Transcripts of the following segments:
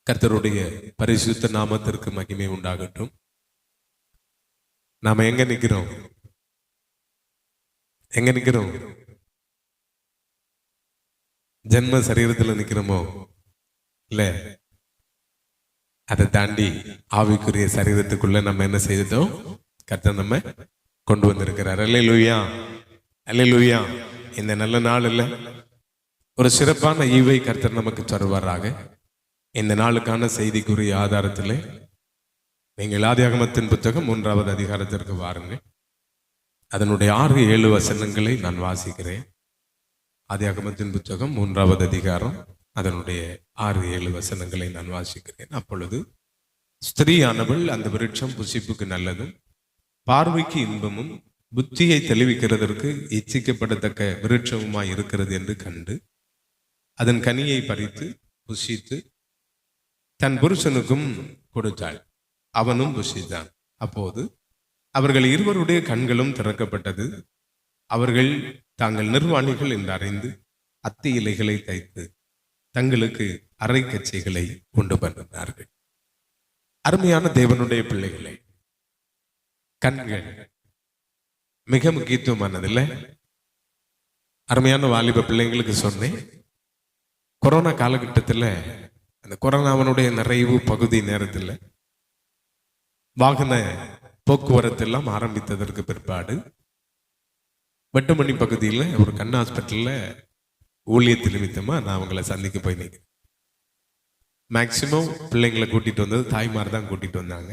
கர்த்தருடைய பரிசுத்த நாமத்திற்கு மகிமை உண்டாகட்டும். நாம எங்க நிக்கிறோம்? ஜென்ம சரீரத்துல நிக்கிறோமோ? இல்ல, அதை தாண்டி ஆவிக்குரிய சரீரத்துக்குள்ள நம்ம என்ன செய்தோம்? கர்த்தர் நம்ம கொண்டு வந்திருக்கிறார். அல்லேலூயா, அல்லேலூயா. இந்த நல்ல நாள் இல்ல, ஒரு சிறப்பான ஈவை கர்த்தர் நமக்கு தருவாராக. இந்த நாளுக்கான செய்திக்குரிய ஆதாரத்திலே நீங்கள் ஆதியாகமத்தின் புத்தகம் 3வது அதிகாரத்திற்கு வாருங்கள். அதனுடைய 6-7 வசனங்களை நான் வாசிக்கிறேன். ஆதியாகமத்தின் புத்தகம் 3வது அதிகாரம் அதனுடைய 6-7 வசனங்களை நான் வாசிக்கிறேன். அப்பொழுது ஸ்திரீயானவள் அந்த விருட்சம் புசிப்புக்கு நல்லதும் பார்வைக்கு இன்பமும் புத்தியை தெளிவிக்கிறதற்கு இச்சிக்கப்படத்தக்க விருட்சமுமாய் இருக்கிறது என்று கண்டு அதன் கனியை பறித்து புசித்து தன் புருஷனுக்கும் கொடுத்தாள். அவனும் புசித்தான். அப்போது அவர்கள் இருவருடைய கண்களும் திறக்கப்பட்டது. அவர்கள் தாங்கள் நிர்வாணிகள் என்று அறிந்து அத்தி இலைகளை தைத்து தங்களுக்கு அரை கச்சைகளை உண்டு பண்ணினார்கள். அருமையான தேவனுடைய பிள்ளைகளை, கண்கள் மிக முக்கியத்துவமானதில்லை. அருமையான வாலிப பிள்ளைங்களுக்கு சொன்னேன், கொரோனா காலகட்டத்தில் அந்த கொரோனாவனுடைய நிறைவு பகுதி நேரத்தில் வாகன போக்குவரத்து எல்லாம் ஆரம்பித்ததற்கு பிற்பாடு வெட்டுமணி பகுதியில் ஒரு கண் ஹாஸ்பிட்டலில் ஊழியத்து நிமித்தமா நான் அவங்களை சந்திக்க போய் நிற்கிறேன். மேக்சிமம் பிள்ளைங்களை கூட்டிட்டு வந்தது தாய்மார் தான் கூட்டிட்டு வந்தாங்க.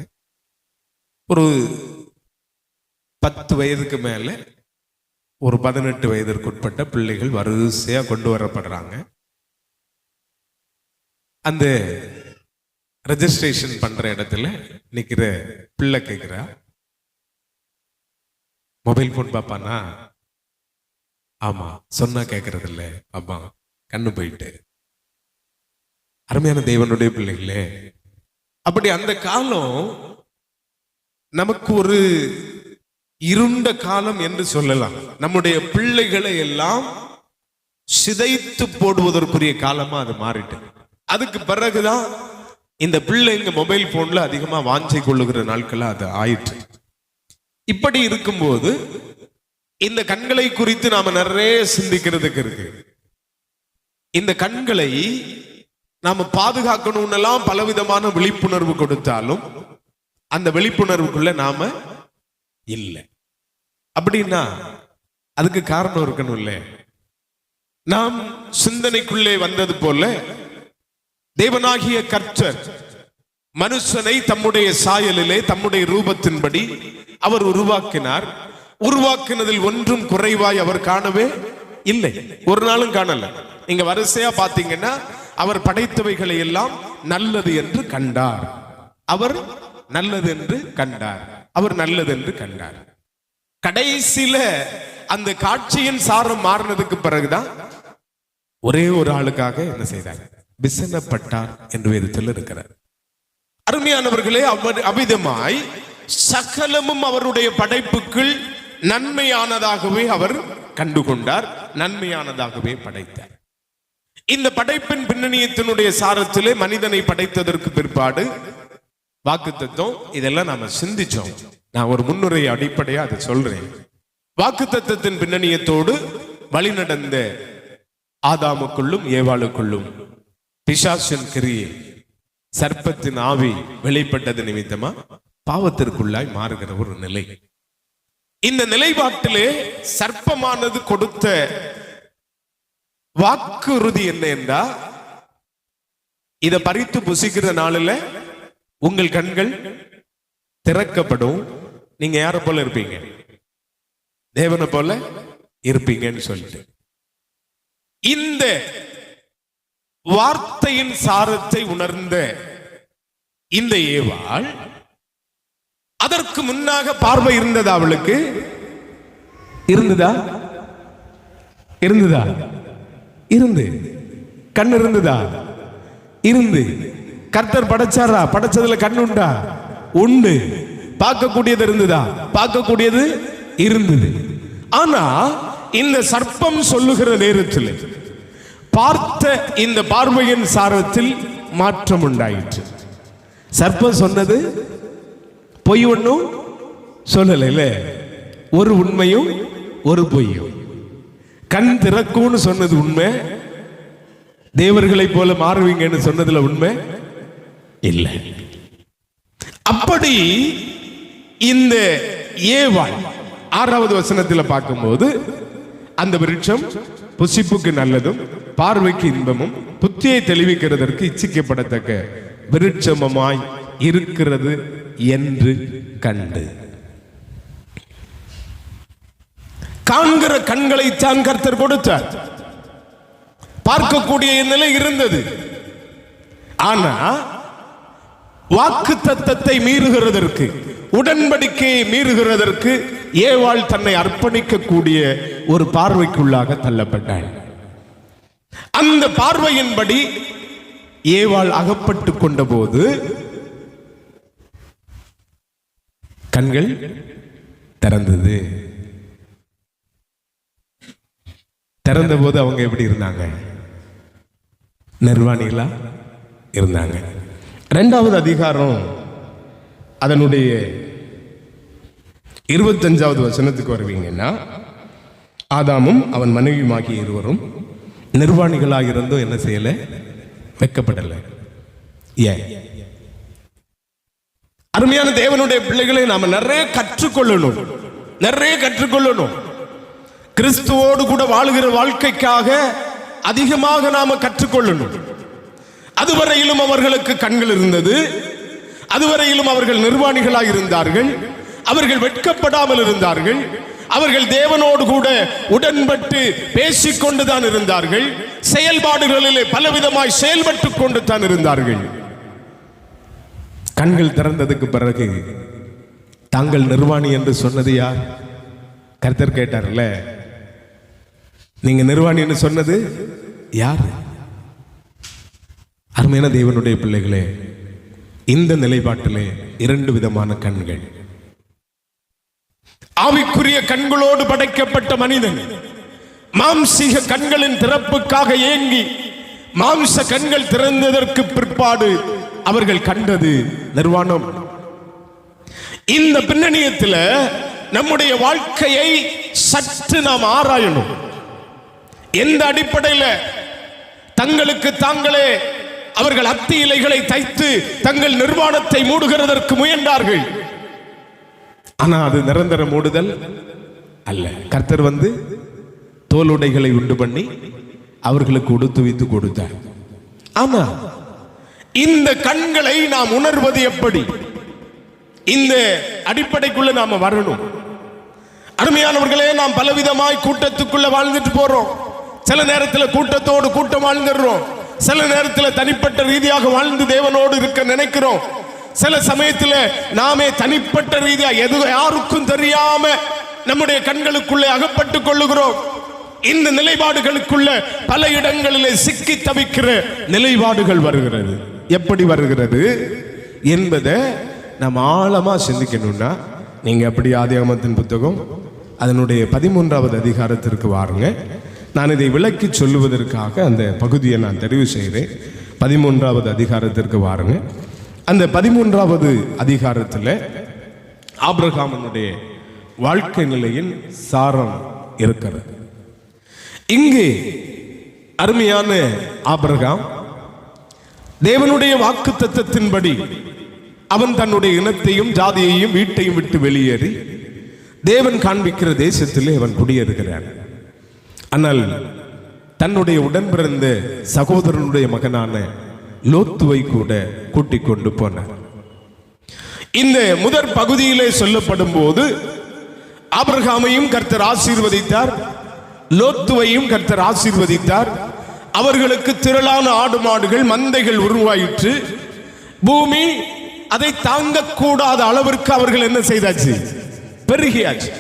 ஒரு 10 வயதுக்கு மேல ஒரு 18 வயதிற்கு உட்பட்ட பிள்ளைகள் வரிசையா கொண்டு வரப்படுறாங்க. அந்த ரெஜிஸ்ட்ரேஷன் பண்ற இடத்துல நிக்கிற பிள்ளை கேட்கிறா, மொபைல் போன் பாப்பானா? ஆமா. சொன்னா கேட்கறது இல்ல, ஆமா, கண்ணு போயிட்டு. அருமையான தேவனுடைய பிள்ளைகளே, அப்படி அந்த காலம் நமக்கு ஒரு இருண்ட காலம் என்று சொல்லலாம். நம்முடைய பிள்ளைகளை எல்லாம் சிதைத்து போடுவதற்குரிய காலமா அது மாறிட்டு, அதுக்கு பிறகுதான் இந்த பிள்ளைங்க மொபைல் போன்ல அதிகமா வாஞ்சை கொள்ளுகிற நாட்களா அது ஆயிற்று. இப்படி இருக்கும்போது இந்த கண்களை குறித்து நாம நிறைய சிந்திக்கிறதுக்கு இருக்கு. இந்த கண்களை நாம பாதுகாக்கணும்னு பலவிதமான விழிப்புணர்வு கொடுத்தாலும் அந்த விழிப்புணர்வுக்குள்ள நாம இல்லை. அப்படின்னா அதுக்கு காரணம் இருக்கணும். இல்லை, நாம் சிந்தனைக்குள்ளே வந்தது போல தேவனாகிய கர்த்தர் மனுஷனை தம்முடைய சாயலிலே தம்முடைய ரூபத்தின்படி அவர் உருவாக்கினார். உருவாக்கினதில் ஒன்றும் குறைவாய் அவர் காணவே இல்லை, ஒரு நாளும் காணல. நீங்க வரிசையா பாத்தீங்கன்னா அவர் படைத்தவைகளை எல்லாம் நல்லது என்று கண்டார். அவர் நல்லது என்று கண்டார். அவர் நல்லது என்று கண்டார். கடைசியில அந்த காட்சியின் சாரம் மாறினதுக்கு பிறகுதான் ஒரே ஒரு ஆளுக்காக என்ன செய்தார்? விசனப்பட்டார் என்று வேதத்தில் இருக்கிறார். அருமையானவர்களே, அவர் அவிதமாய் சகலமும் அவருடைய படைப்புக்குள் நன்மையானதாகவே அவர் கண்டுகொண்டார், நன்மையானதாகவே படைத்தார். இந்த படைப்பின் பின்னணியத்தினுடைய சாரத்திலே மனிதனை படைத்ததற்கு பிற்பாடு வாக்குத்தத்தம் இதெல்லாம் நாம சிந்திச்சோம். நான் ஒரு முன்னுரை அடிப்படையா அதை சொல்றேன். வாக்குத்தத்தத்தின் பின்னணியத்தோடு வழி நடந்த ஆதாமுக்குள்ளும் ஏவாளுக்குள்ளும் பிசாசின் கிரியை, சர்ப்பத்தின் ஆவி வெளிப்பட்டது நிமித்தமா பாவத்திற்குள்ளாய் மாறுகிற ஒரு நிலை. இந்த நிலைப்பாட்டிலே சர்ப்பமானது கொடுத்த வாக்குறுதி என்ன என்றா, இதை பறித்து புசிக்கிற நாளில் உங்கள் கண்கள் திறக்கப்படும், நீங்க யாரை போல இருப்பீங்க? தேவனை போல இருப்பீங்கன்னு சொல்லிட்டு இந்த வார்த்தையின் சாரத்தை உணர்ந்த இந்த ஏவாள், அதற்கு முன்னாக பார்வை இருந்ததா? அவளுக்கு இருந்ததா? இருந்து கண் இருந்ததா? இருந்து. கர்த்தர் படைச்சாரா? படைச்சதுல கண் உண்டா? உண்டு. பார்க்கக்கூடியது இருந்ததா? பார்க்கக்கூடியது இருந்தது. ஆனா இந்த சர்ப்பம் சொல்லுகிற நேரத்தில் பார்த்த இந்த பார்வையின் சாரத்தில் மாற்றம் உண்டாயிற்று. சர்ப்பம் சொன்னது பொய் ஒன்றும் சொல்லல, ஒரு உண்மையும் ஒரு பொய்யும். கண் திறக்கும்னு சொன்னது உண்மை, தேவர்களை போல மாறுவீங்கன்னு சொன்னதுல உண்மை இல்லை. அப்படி இந்த ஏவாள் 6வது வசனத்தில் பார்க்கும்போது அந்த விருட்சம் புசிப்புக்கு நல்லதும் பார்வைக்கு இன்பமும் புத்தியை தெளிவிக்கிறதற்கு இச்சிக்கப்படத்தக்க விருட்சமாய் இருக்கிறது என்று கண்டு. காண்கிற கண்களை தான் கர்த்தர் கொடுத்தார். பார்க்கக்கூடிய நிலை இருந்தது. ஆனா வாக்கு தத்தத்தை மீறுகிறதற்கு, உடன்படிக்கையை மீறுகிறதற்கு ஏவாள் தன்னை அர்ப்பணிக்கக்கூடிய ஒரு பார்வைக்குள்ளாக தள்ளப்பட்டாள். அந்த பார்வையின்படி ஏவாள் அகப்பட்டு கொண்ட போது கண்கள் திறந்தது. திறந்த போது அவங்க எப்படி இருந்தாங்க? நிர்வாணிகளா இருந்தாங்க. 2வது அதிகாரம் அதனுடைய 25வது வசனத்துக்கு வருவீங்கன்னா, ஆதாமும் அவன் மனைவியுமாகிய இருவரும் நிர்வாணிகளாக இருந்தும் என்ன செய்யல? வெட்கப்படலை. ஏன்? அருமையான தேவனுடைய பிள்ளைகளை நாம நிறைய கற்றுக்கொள்ளணும், நிறைய கற்றுக்கொள்ளணும். கிறிஸ்துவோடு கூட வாழுகிற வாழ்க்கைக்காக அதிகமாக நாம கற்றுக்கொள்ளணும். அதுவரையிலும் அவர்களுக்கு கண்கள் இருந்தது, அதுவரையிலும் அவர்கள் நிர்வாணிகளாக இருந்தார்கள், அவர்கள் வெட்கப்படாமல் இருந்தார்கள், அவர்கள் தேவனோடு கூட உடன்பட்டு பேசிக்கொண்டுதான் இருந்தார்கள், செயல்பாடுகளிலே பலவிதமாய் செயல்பட்டு கொண்டு தான் இருந்தார்கள். கண்கள் திறந்ததுக்கு பிறகு தாங்கள் நிர்வாணி என்று சொன்னது யார்? கர்த்தர் கேட்டார்ல, நீங்க நிர்வாணி என்று சொன்னது யார்? அருமையான தேவனுடைய பிள்ளைகளே, இந்த நிலைப்பாட்டிலே 2 விதமான கண்கள். ஆவிக்குரிய கண்களோடு படைக்கப்பட்ட மனிதன் மாம்சீக கண்களின் திறப்புக்காக ஏங்கி மாம்ச கண்கள் திறந்ததற்கு பிற்பாடு அவர்கள் கண்டது நிர்வாணம். இந்த பின்னணியத்தில் நம்முடைய வாழ்க்கையை சற்று நாம் ஆராயணும். எந்த அடிப்படையில் தங்களுக்கு தாங்களே அவர்கள் அத்தி இலைகளை தைத்து தங்கள் நிர்வாணத்தை மூடுகிறதற்கு முயன்றார்கள். ஆனா அது நிரந்தர மூடுதல் அல்ல. கர்த்தர் வந்து தோலுடைகளை உண்டு பண்ணி அவர்களுக்கு உடுத்து வைத்து கொடுத்தார். ஆனா இந்த கண்களை நாம் உணர்வது எப்படி? இந்த அடிப்படைக்குள்ள நாம வரணும். அருமையானவர்களே, நாம் பலவிதமாய் கூட்டத்துக்குள்ள வாழ்ந்துட்டு போறோம். சில நேரத்தில் கூட்டத்தோடு கூட்டம் வாழ்ந்துடுறோம், சில நேரத்தில் தனிப்பட்ட ரீதியாக வாழ்ந்து தேவனோடு இருக்க நினைக்கிறோம். சில சமயத்தில் நாமே தனிப்பட்ட ரீதியா யாருக்கும் தெரியாம நம்முடைய கண்களுக்குள்ளே அகப்பட்டு கொள்ளுகிறோம். இந்த நிலைப்பாடுகளுக்குள்ள பல இடங்களிலே சிக்கி தவிக்கிற நிலைப்பாடுகள் வருகிறது. எப்படி வருகிறது என்பதை நம்ம ஆழமா சிந்திக்கணும்னா, நீங்க அப்படி ஆதியாகமத்தின் புத்தகம் அதனுடைய 13வது அதிகாரத்திற்கு வாருங்க. நான் இதை விளக்கி சொல்லுவதற்காக அந்த பகுதியை நான் தெரிவு செய்கிறேன். 13வது அதிகாரத்திற்கு வாருங்க. அந்த 13வது அதிகாரத்தில் ஆபிரகாமினுடைய வாழ்க்கை நிலையின் சாரம் இருக்கிறது. இங்கு அருமையான ஆபிரகாம் தேவனுடைய வாக்கு தத்தத்தின்படி அவன் தன்னுடைய இனத்தையும் ஜாதியையும் வீட்டையும் விட்டு வெளியேறி தேவன் காண்பிக்கிற தேசத்திலே அவன் குடியேறுகிறான். ஆனால் தன்னுடைய உடன் பிறந்த சகோதரனுடைய மகனான லோத்துவை கூட கூட்டிக் கொண்டு போனார். இந்த முதற் பகுதியிலே சொல்லப்படும் போது ஆபிரகாமையும் கர்த்தர் ஆசீர்வதித்தார், லோத்துவையும் கர்த்தர் ஆசீர்வதித்தார். அவர்களுக்கு திரளான ஆடு மாடுகள் மந்தைகள் உருவாயிற்று. பூமி அதை தாங்கக்கூடாத அளவிற்கு அவர்கள் என்ன செய்தாச்சு? பெருகியாச்சு.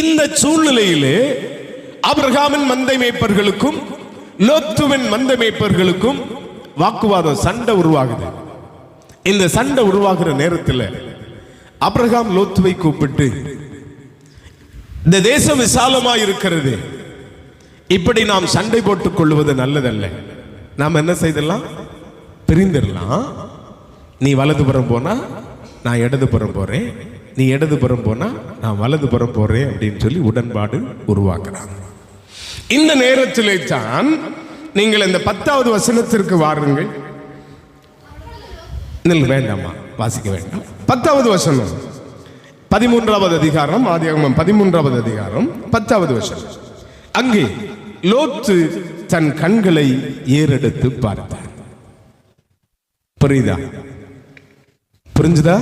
இந்த சூழ்நிலையிலே ஆபிரகாமின் மந்தை மேய்ப்பர்களுக்கும் லோத்துவின் மந்தை மேய்ப்பர்களுக்கும் வாக்குவாதம், சண்டை உருவாகுது. இந்த சண்டை உருவாகிற நேரத்தில் ஆபிரகாம் லோத்துவை கூப்பிட்டு, இந்த தேசம் விசாலமாய் இருக்கிறது, இப்படி நாம் சண்டை போட்டுக் கொள்வது நல்லதல்ல. நாம் என்ன செய்தலாம்? பிரிந்துடலாம். நீ வலதுபுறம் போனா நான் இடதுபுறம் போறேன், நீ இடதுபுறம் போனா நான் வலதுபுறம் போறேன் அப்படின்னு சொல்லி உடன்பாடு உருவாக்குறாங்க. இந்த நேரத்திலே தான் நீங்கள் இந்த 10வது வசனத்திற்கு வாருங்கள். வேண்டாமா, வாசிக்க வேண்டாம். 10வது வசனம், 13வது அதிகாரம், ஆதியாகமம் 13வது அதிகாரம் 10வது வசனம். அங்கே லோத்து தன் கண்களை ஏறெடுத்து பார்த்தான். புரியுதா? புரிஞ்சுதா?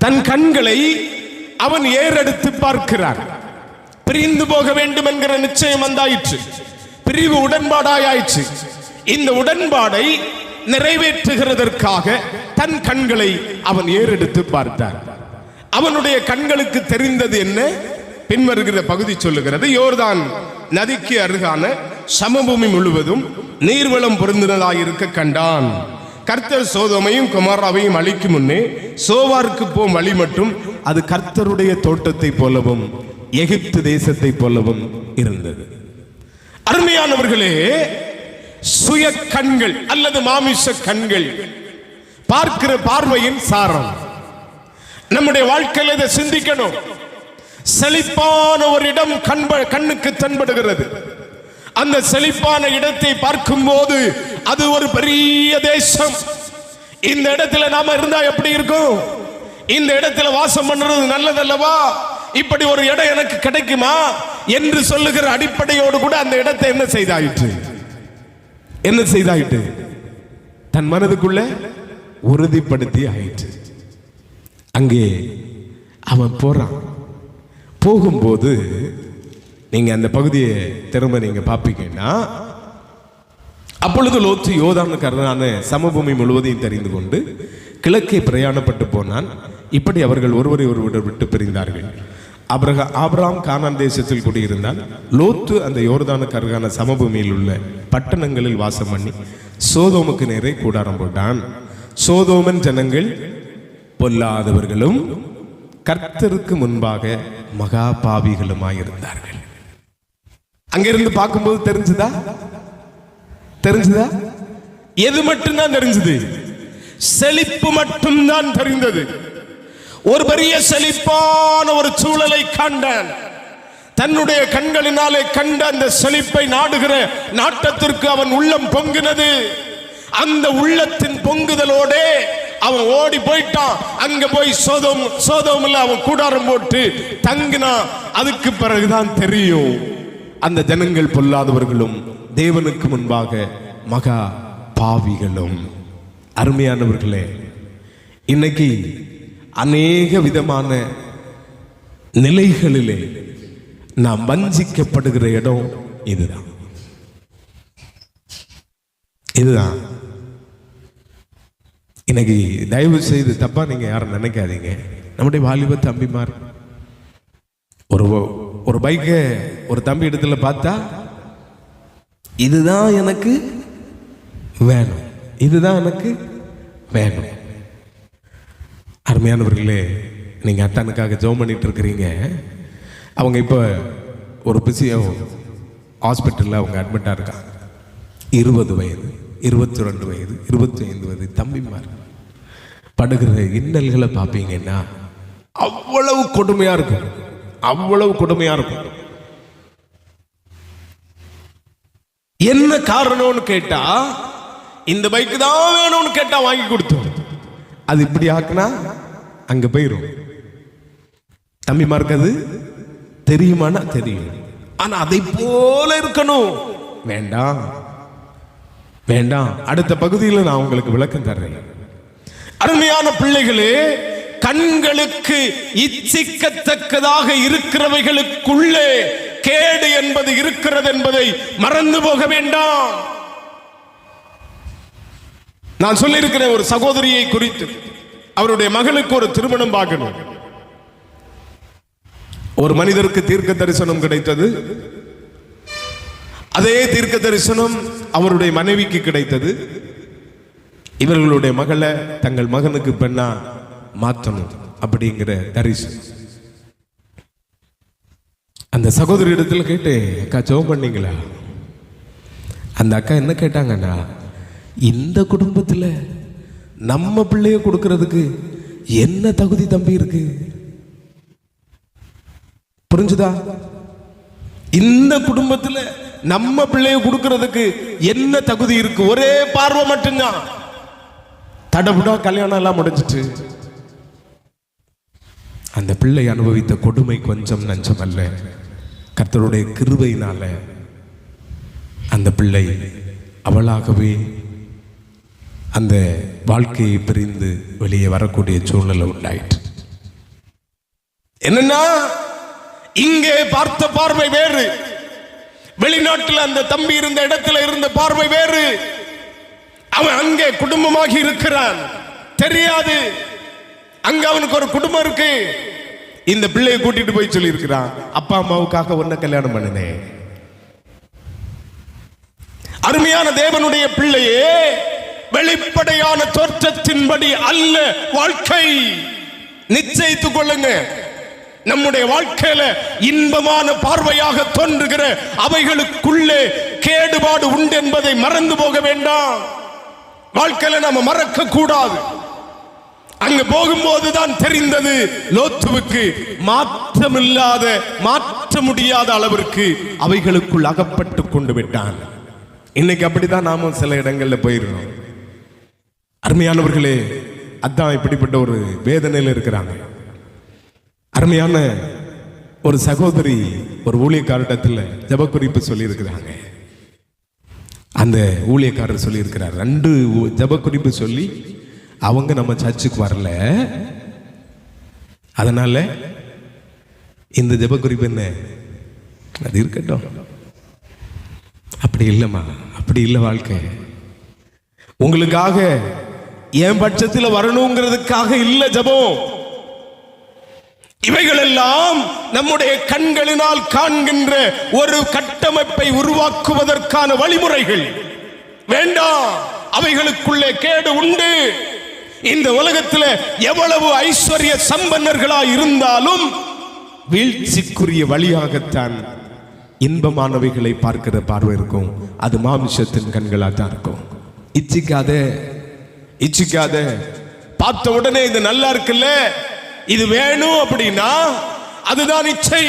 தன் கண்களை அவன் ஏறெடுத்து பார்க்கிறான். பிரிந்து போக வேண்டும் என்கிற நிச்சயம் வந்தாயிற்று. பிரிவு உடன்பாடாயிற்று. இந்த உடன்பாடை நிறைவேற்றுகிறதற்காக தன் கண்களை அவன் ஏறெடுத்து பார்த்தான். அவனுடைய கண்களுக்கு தெரிந்தது என்ன? பின்வருகிற பகுதி சொல்லுகிறது. யோர்தான் நதிக்கு அருகான சமபூமி முழுவதும் நீர்வளம் பொருந்தினதாயிருக்க கண்டான். கர்த்தர் சோதோமையும் கொமோராவையும் அழிக்கும் முன்னே சோவாருக்கு போம் வழி மட்டும் அது கர்த்தருடைய தோட்டத்தை போலவும் எகிப்து தேசத்தை போலவும் இருந்தது. அருமையானவர்களே, சுய கண்கள் அல்லது மாமிச கண்கள் பார்க்கிற பார்வையின் சாரம். நம்முடைய வாழ்க்கையில் இதை சிந்திக்கணும். செழிப்பான ஒரு இடம் கண்ணுக்கு தென்படுகிறது. அந்த செழிப்பான இடத்தை பார்க்கும் போது அது ஒரு பெரிய தேசம். இந்த இடத்துல நாம இருந்தா எப்படி இருக்கும்? இந்த இடத்துல வாசம் பண்றது நல்லதல்லவா? இப்படி ஒரு இடம் எனக்கு கிடைக்குமா என்று சொல்லுகிற அடிப்படையோடு கூட அந்த இடத்தை என்ன செய்தாயிற்று? தன் மனதுக்குள்ள உறுதிப்படுத்தி ஆயிற்று. அங்கே அவன் போறான். போகும்போது நீங்க அந்த பகுதியை திரும்ப நீங்க பாப்பீங்கன்னா, அப்பொழுது லோத்து யோர்தானுக்கு அருகான சமபூமி முழுவதையும் தெரிந்து கொண்டு கிழக்கே பிரயாணப்பட்டு போனான். இப்படி அவர்கள் ஒருவரை ஒருவர் விட்டு பிரிந்தார்கள். ஆபிரகாம் கானான் தேசத்தில் குடியிருந்தான். லோத்து அந்த யோர்தானுக்கு அருகான சமபூமியில் உள்ள பட்டணங்களில் வாசம் பண்ணி சோதோமுக்கு நேரே கூடாரம் போட்டான். சோதோமன் ஜனங்கள் பொல்லாதவர்களும் கர்த்தருக்கு முன்பாக மகா பாவிகளுமாயிருந்தார்கள். அங்கிருந்து பார்க்கும்போது தெரிஞ்சுதா? எது மட்டும்தான் தெரிஞ்சது? செழிப்பு மட்டும்தான் தெரிந்தது. ஒரு பெரிய செழிப்பான ஒரு சூழலை கண்டான். தன்னுடைய கண்களினாலே கண்ட அந்த செழிப்பை நாடுகிற நாட்டத்திற்கு அவன் உள்ளம் பொங்கினது. அந்த உள்ளத்தின் பொங்குதலோட அவன் ஓடி போயிட்டான். அங்க போய் சோதோமில் அவன் கூடாரம் போட்டு தங்கினா. அதுக்கு பிறகுதான் தெரியும் அந்த ஜனங்கள் பொல்லாதவர்களும் தேவனுக்கு முன்பாக மகா பாவிகளும். அருமையானவர்களே, இன்னைக்கு அநேக விதமான நிலைகளிலே நாம் வஞ்சிக்கப்படுகிற இடம் இதுதான். இன்னைக்கு தயவு செய்து தப்பா நீங்க யாரும் நினைக்காதீங்க. நம்முடைய வாலிப தம்பிமார் ஒரு பைக்கை ஒரு தம்பி இடத்துல பார்த்தா இதுதான் எனக்கு வேணும், இதுதான் எனக்கு வேணும். அருமையானவர்களே, நீங்க அத்தானுக்காக ஜெபம் பண்ணிட்டு இருக்கிறீங்க. அவங்க இப்ப ஒரு பிசியோ ஹாஸ்பிட்டல்ல அவங்க அட்மிட்டா இருக்காங்க. 20 வயது, 22 வயது, 25 வயது தம்பிமார் படுகிற இன்னல்களை பார்ப்பீங்கன்னா அவ்வளவு கொடுமையா இருக்கும். என்ன காரணம்னு கேட்டா, இந்த பைக்கு தான் வேணும்னு கேட்டா வாங்கி கொடுத்தோம். அது இப்படி ஆக்குனா அங்க போயிரும். தம்பிமாருக்கு அது தெரியுமானா தெரியும். ஆனா அதை போல இருக்கணும். வேண்டாம். அடுத்த பகுதியில் நான் உங்களுக்கு விளக்கம் தர்றேன். அருமையான பிள்ளைகளே, கண்களுக்கு இச்சிக்கத்தக்கதாக இருக்கிறவைகளுக்குள்ளே கேடு என்பது இருக்கிறது என்பதை மறந்து போக வேண்டாம். நான் சொல்லியிருக்கிற ஒரு சகோதரியை குறித்து, அவருடைய மகளுக்கு ஒரு திருமணம் பார்க்கணும். ஒரு மனிதருக்கு தீர்க்க தரிசனம் கிடைத்தது. அதே தீர்க்க தரிசனம் அவருடைய மனைவிக்கு கிடைத்தது. இவர்களுடைய மகளை தங்கள் மகனுக்கு பெண்ணா மாற்றணும் அப்படிங்கிற தரிசனம். அந்த சகோதரி இடத்துல கேட்டேன், அக்கா ஜெபம் பண்ணீங்களா? அந்த அக்கா என்ன கேட்டாங்கன்னா, இந்த குடும்பத்தில் நம்ம பிள்ளைய கொடுக்கறதுக்கு என்ன தகுதி தம்பி இருக்கு? புரிஞ்சுதா? இந்த குடும்பத்தில் நம்ம பிள்ளைய கொடுக்கறதுக்கு என்ன தகுதி இருக்கு? ஒரே பார்வை மட்டும்தான். தடபுடா கல்யாணம் எல்லாம் முடிஞ்சிட்டு அந்த பிள்ளை அனுபவித்த கொடுமை கொஞ்சம் நஞ்சம் அல்ல. கர்த்தருடைய கிருபையினால அந்த பிள்ளை அவளாகவே அந்த வாழ்க்கையை பிரிந்து வெளியே வரக்கூடிய சூழ்நிலை உண்டாயிற்று. என்னன்னா, இங்கே பார்த்த பார்வை வேறு, வெளிநாட்டில் அந்த தம்பி இருந்த இடத்துல இருந்த பார்வை வேறு. அவன் அங்கே குடும்பமாகி இருக்கிறான், தெரியாது. அங்க அவனுக்கு ஒரு குடும்பம் இருக்கு. இந்த பிள்ளையை கூட்டிட்டு போய் சொல்லி இருக்கிறான், அப்பா அம்மாவுக்காக ஒன்ன கல்யாணம் பண்ணினேன். அருமையான தேவனுடைய பிள்ளையே, வெளிப்படையான தோற்றத்தின்படி அல்ல வாழ்க்கை. நிச்சயித்துக் கொள்ளுங்க, நம்முடைய வாழ்க்கையில இன்பமான பார்வையாக தோன்றுகிற அவைகளுக்குள்ளே கேடுபாடு உண்டு என்பதை மறந்து போக வேண்டாம். வாழ்க்கையில நாம மறக்க கூடாது. அங்க போகும்போதுதான் தெரிந்தது, லோத்துவுக்கு மாற்றமில்லாத, மாற்ற முடியாத அளவிற்கு அவைகளுக்குள் அகப்பட்டு கொண்டு விட்டான். இன்னைக்கு அப்படிதான் நாமும் சில இடங்கள்ல போயிருக்கோம். அருமையானவர்களே, அதான் இப்படிப்பட்ட ஒரு வேதனையில் இருக்கிறாங்க. அருமையான ஒரு சகோதரி ஒரு ஊழியக்காரிடத்தில் ஜபக்குறிப்பு சொல்லி இருக்கிறாங்க. அந்த ஊழியக்காரர் சொல்லி இருக்கிறார், 2 ஜபக்குறிப்பு சொல்லி அவங்க நம்ம சர்ச்சுக்கு வரல, அதனால இந்த ஜபக்குறிப்பு என்ன அது இருக்கட்டும். அப்படி இல்லைம்மா, அப்படி இல்லை வாழ்க்கை. உங்களுக்காக என் பட்சத்தில் வரணுங்கிறதுக்காக இல்ல ஜபம். இவைகளெல்லாம் நம்முடைய கண்களினால் காண்கின்ற ஒரு கட்டமைப்பை உருவாக்குவதற்கான வழிமுறைகள். வேண்டாம், அவைகளுக்குள்ளே கேடு உண்டு. இந்த உலகத்தில் எவ்வளவு ஐஸ்வர்ய சம்பன்னர்களா இருந்தாலும் வீழ்ச்சிக்குரிய வழியாகத்தான் இன்பமானவைகளை பார்க்கிற பார்வை இருக்கும். அது மாமிசத்தின் கண்களாக தான் இருக்கும். இச்சிக்காத, இச்சிக்காத. பார்த்த உடனே இது நல்லா இருக்குல்ல, இது வேணும் அப்படின்னா அதுதான் இச்சை.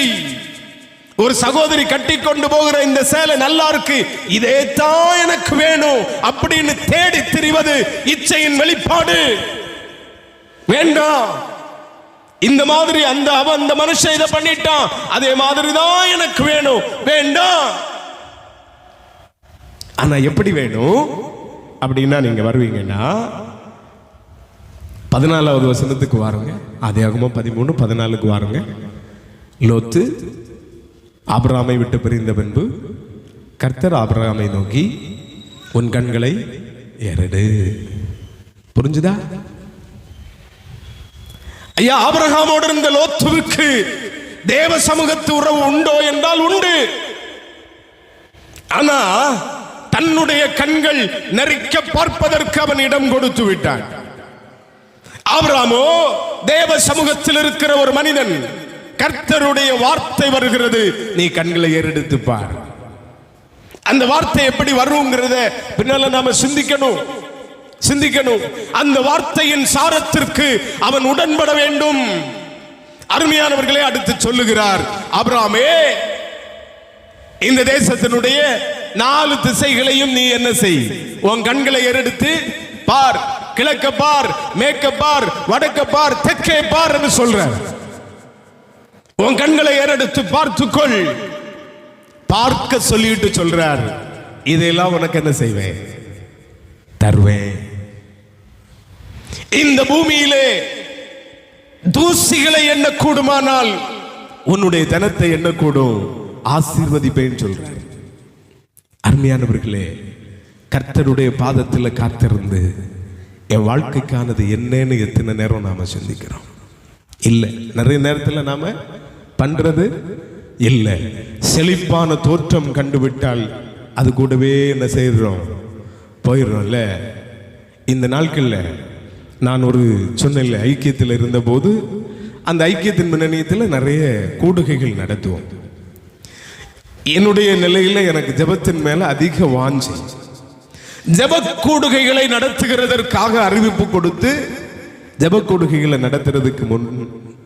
ஒரு சகோதரி கட்டி கொண்டு போகிற இந்த சேலை நல்லா இருக்கு, இதே தான் எனக்கு வேணும் அப்படின்னு தேடி திரிவது இச்சையின் வெளிப்பாடு. வேண்டாம், இந்த மாதிரி அந்த மனுஷன் இதை பண்ணிட்டான், அதே மாதிரி தான் எனக்கு வேணும். வேண்டாம். ஆனா எப்படி வேணும் அப்படின்னா, நீங்க வருவீங்கன்னா 14வது வசனத்துக்கு வாருங்க. ஆதியாகமம் 13:14 வாருங்க. லோத்து ஆபிரகாமை விட்டு பிரிந்த பின்பு கர்த்தர் ஆபிரகாமை நோக்கி, உன் கண்களை ஏறெடு. புரிஞ்சுதா? ஐயா, ஆபிரகாமோடு இருந்த லோத்துவுக்கு தேவ சமூகத்து உறவு உண்டோ என்றால் உண்டு. ஆனா தன்னுடைய கண்கள் நெருக்க பார்ப்பதற்கு அவன் இடம் கொடுத்து விட்டான். ஆபிரகாமோ தேவ சமூகத்தில் இருக்கிற ஒரு மனிதன். கர்த்தருடைய வார்த்தை வருகிறது, நீ கண்களை ஏறெடுத்து பார். அந்த வார்த்தை எப்படி வருங்கிறத பின்னால நாம சிந்திக்கணும். அந்த வார்த்தையின் சாரத்திற்கு அவன் உடன்பட வேண்டும். அருமையானவர்களே, அடுத்து சொல்லுகிறார், ஆபிரகாமே, இந்த தேசத்தினுடைய 4 திசைகளையும் நீ என்ன செய்? உன் கண்களை ஏறெடுத்து பார். கிழக்க பார், மேற்க பார், வடக்க பார், தெற்கே பார் என்று சொல்றார். உன் கண்களை ஏறெடுத்து பார்த்துக்கொள். பார்க்க சொல்லிட்டு சொல்றார், இதெல்லாம் உனக்கு என்ன செய்வேன்? தருவேன். இந்த பூமியிலே தூசிகளை எண்ண கூடுமானால் உன்னுடைய தனத்தை எண்ணக்கூடும், ஆசீர்வதிப்பேன் சொல்றார். அருமையானவர்களே, கர்த்தருடைய பாதத்தில் காத்திருந்து என் வாழ்க்கைக்கானது என்னன்னு எத்தனை நேரம் நாம சிந்திக்கிறோம்? இல்லை, நிறைய நேரத்தில் நாம பண்றது இல்லை. செழிப்பான தோற்றம் கண்டுவிட்டால் அது கூடவே என்ன செய்யறோம்? போயிடுறோம்ல. இந்த நாட்கள்ல நான் ஒரு சொன்ன ஐக்கியத்தில் இருந்த போது அந்த ஐக்கியத்தின் முன்னணியத்தில் நிறைய கூடுகைகள் நடத்துவோம். என்னுடைய நிலையில எனக்கு ஜெபத்தின் மேல அதிக வாஞ்சி. ஜெபக்கூடுகைகளை நடத்துகிறதற்காக அறிவிப்பு கொடுத்து ஜெபக்கூடுகைகளை நடத்துறதுக்கு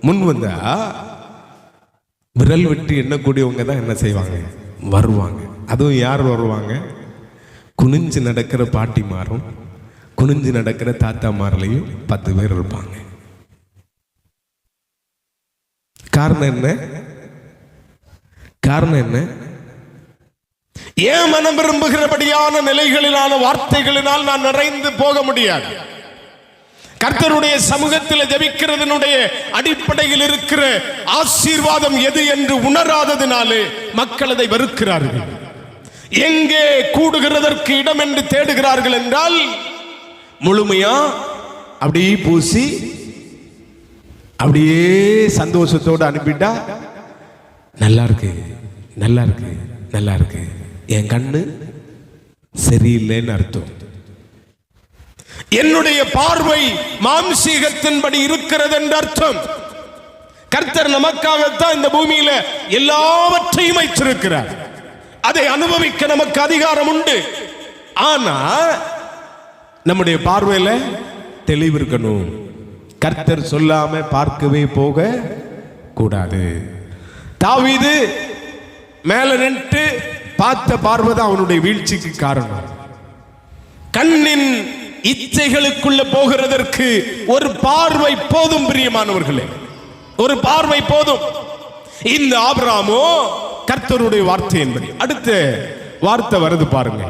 முன் வந்தா விரல் விட்டு எண்ணக்கூடியவங்க தான் என்ன செய்வாங்க, வருவாங்க. அதுவும் யார் வருவாங்க? குனிஞ்சு நடக்கிற பாட்டிமாரும் குனிஞ்சு நடக்கிற தாத்தாமாரிலையும் 10 பேர் இருப்பாங்க. காரணம் என்ன? காரணம் என்ன? ஏன் மனம் விரும்புகிறபடியான நிலைகளிலான வார்த்தைகளினால் நான் நிறைந்து போக முடியாது. கர்த்தருடைய சமூகத்தில் ஜெபிக்கிறதனுடைய அடிப்படையில் இருக்கிற ஆசீர்வாதம் எது என்று உணராததினாலே மக்கள் அதை வெறுக்கிறார்கள். எங்கே கூடுகிறதற்கு இடம் என்று தேடுகிறார்கள் என்றால் முழுமையா அப்படியே பூசி அப்படியே சந்தோஷத்தோடு அனுப்பிட்டா நல்லா இருக்கு, நல்லா இருக்கு, நல்லா இருக்கு, என் கண்ணு சரியில்லைன்னு அர்த்தம். என்னுடைய பார்வை மாம்சீகத்தின்படி இருக்கிறது என்று அர்த்தம். கர்த்தர் நமக்காகத்தான் இந்த பூமியில எல்லாவற்றையும் வைத்திருக்கிறார். அதை அனுபவிக்க நமக்கு அதிகாரம் உண்டு. ஆனா நம்முடைய பார்வையில தெளிவு இருக்கணும். கர்த்தர் சொல்லாம பார்க்கவே போக கூடாது. தாவீது மேல நின்று பார்த்த பார்வைதான் அவனுடைய வீழ்ச்சிக்கு காரணம். கண்ணின் இச்சைகளுக்குள்ள போகிறதற்கு ஒரு பார்வை போதும் பிரியமானவர்களே, ஒரு பார்வை போதும். இந்த ஆபிரகாமோ கர்த்தருடைய வார்த்தை என்பது. அடுத்த வார்த்தை வருது பாருங்க,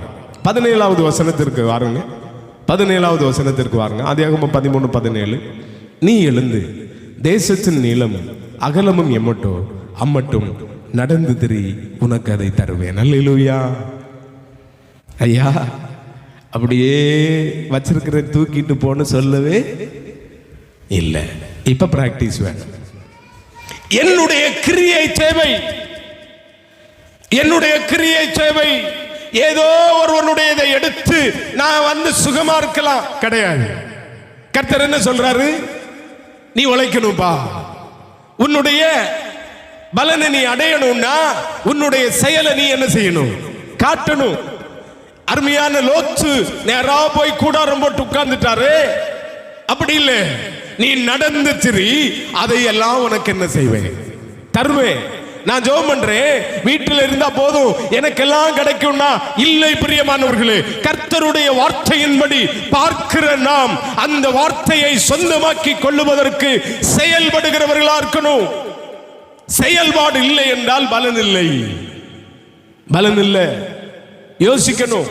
17வது வசனத்திற்கு வாருங்க. 17வது வசனத்திற்கு வாருங்க. ஆதியாகமம் 13:17. நீ எழுந்து தேசத்தின் நீளம் அகலமும் அம்மட்டும் நடந்து திரி, உனக்கு அதை தருவேன். அல்லேலூயா. ஐயா அப்படியே வச்சிருக்கிற தூக்கிட்டு போன்னு சொல்லவே இல்லை. இப்ப பிராக்டிஸ் வேணும். என்னுடைய கிரியை தேவை, என்னுடைய கிரியை தேவை. ஏதோ ஒருவனுடையதை எடுத்து நான் வந்து சுகமா இருக்கலாம் கிடையாது. கர்த்தர் என்ன சொல்றாரு? நீ உழைக்கணும்பா. உன்னுடைய பலனை நீ அடையணும்னா உன்னுடைய செயலை நீ என்ன செய்யணும்? காட்டணும். அருமையான லோத்து நேரா போய் கூடாரம் போட்டு உட்கார்ந்துட்டாரு. அப்படி இல்லை, நீ நடந்து திரி, அதையெல்லாம் உனக்கு என்ன செய்வேன்? தருவேன். நான் ஜெபம் பண்றேன், வீட்டில் இருந்தா போதும் எனக்கெல்லாம் கிடைக்கும்னா இல்லை பிரியமானவர்களே. கர்த்தருடைய வார்த்தையின்படி பார்க்கிற நாம் அந்த வார்த்தையை சொந்தமாக்கி கொள்ளுவதற்கு செயல்படுகிறவர்களா இருக்கணும். செயல்பாடு இல்லை என்றால் பலன் இல்லை, பலன் இல்லை. யோசிக்கணும்,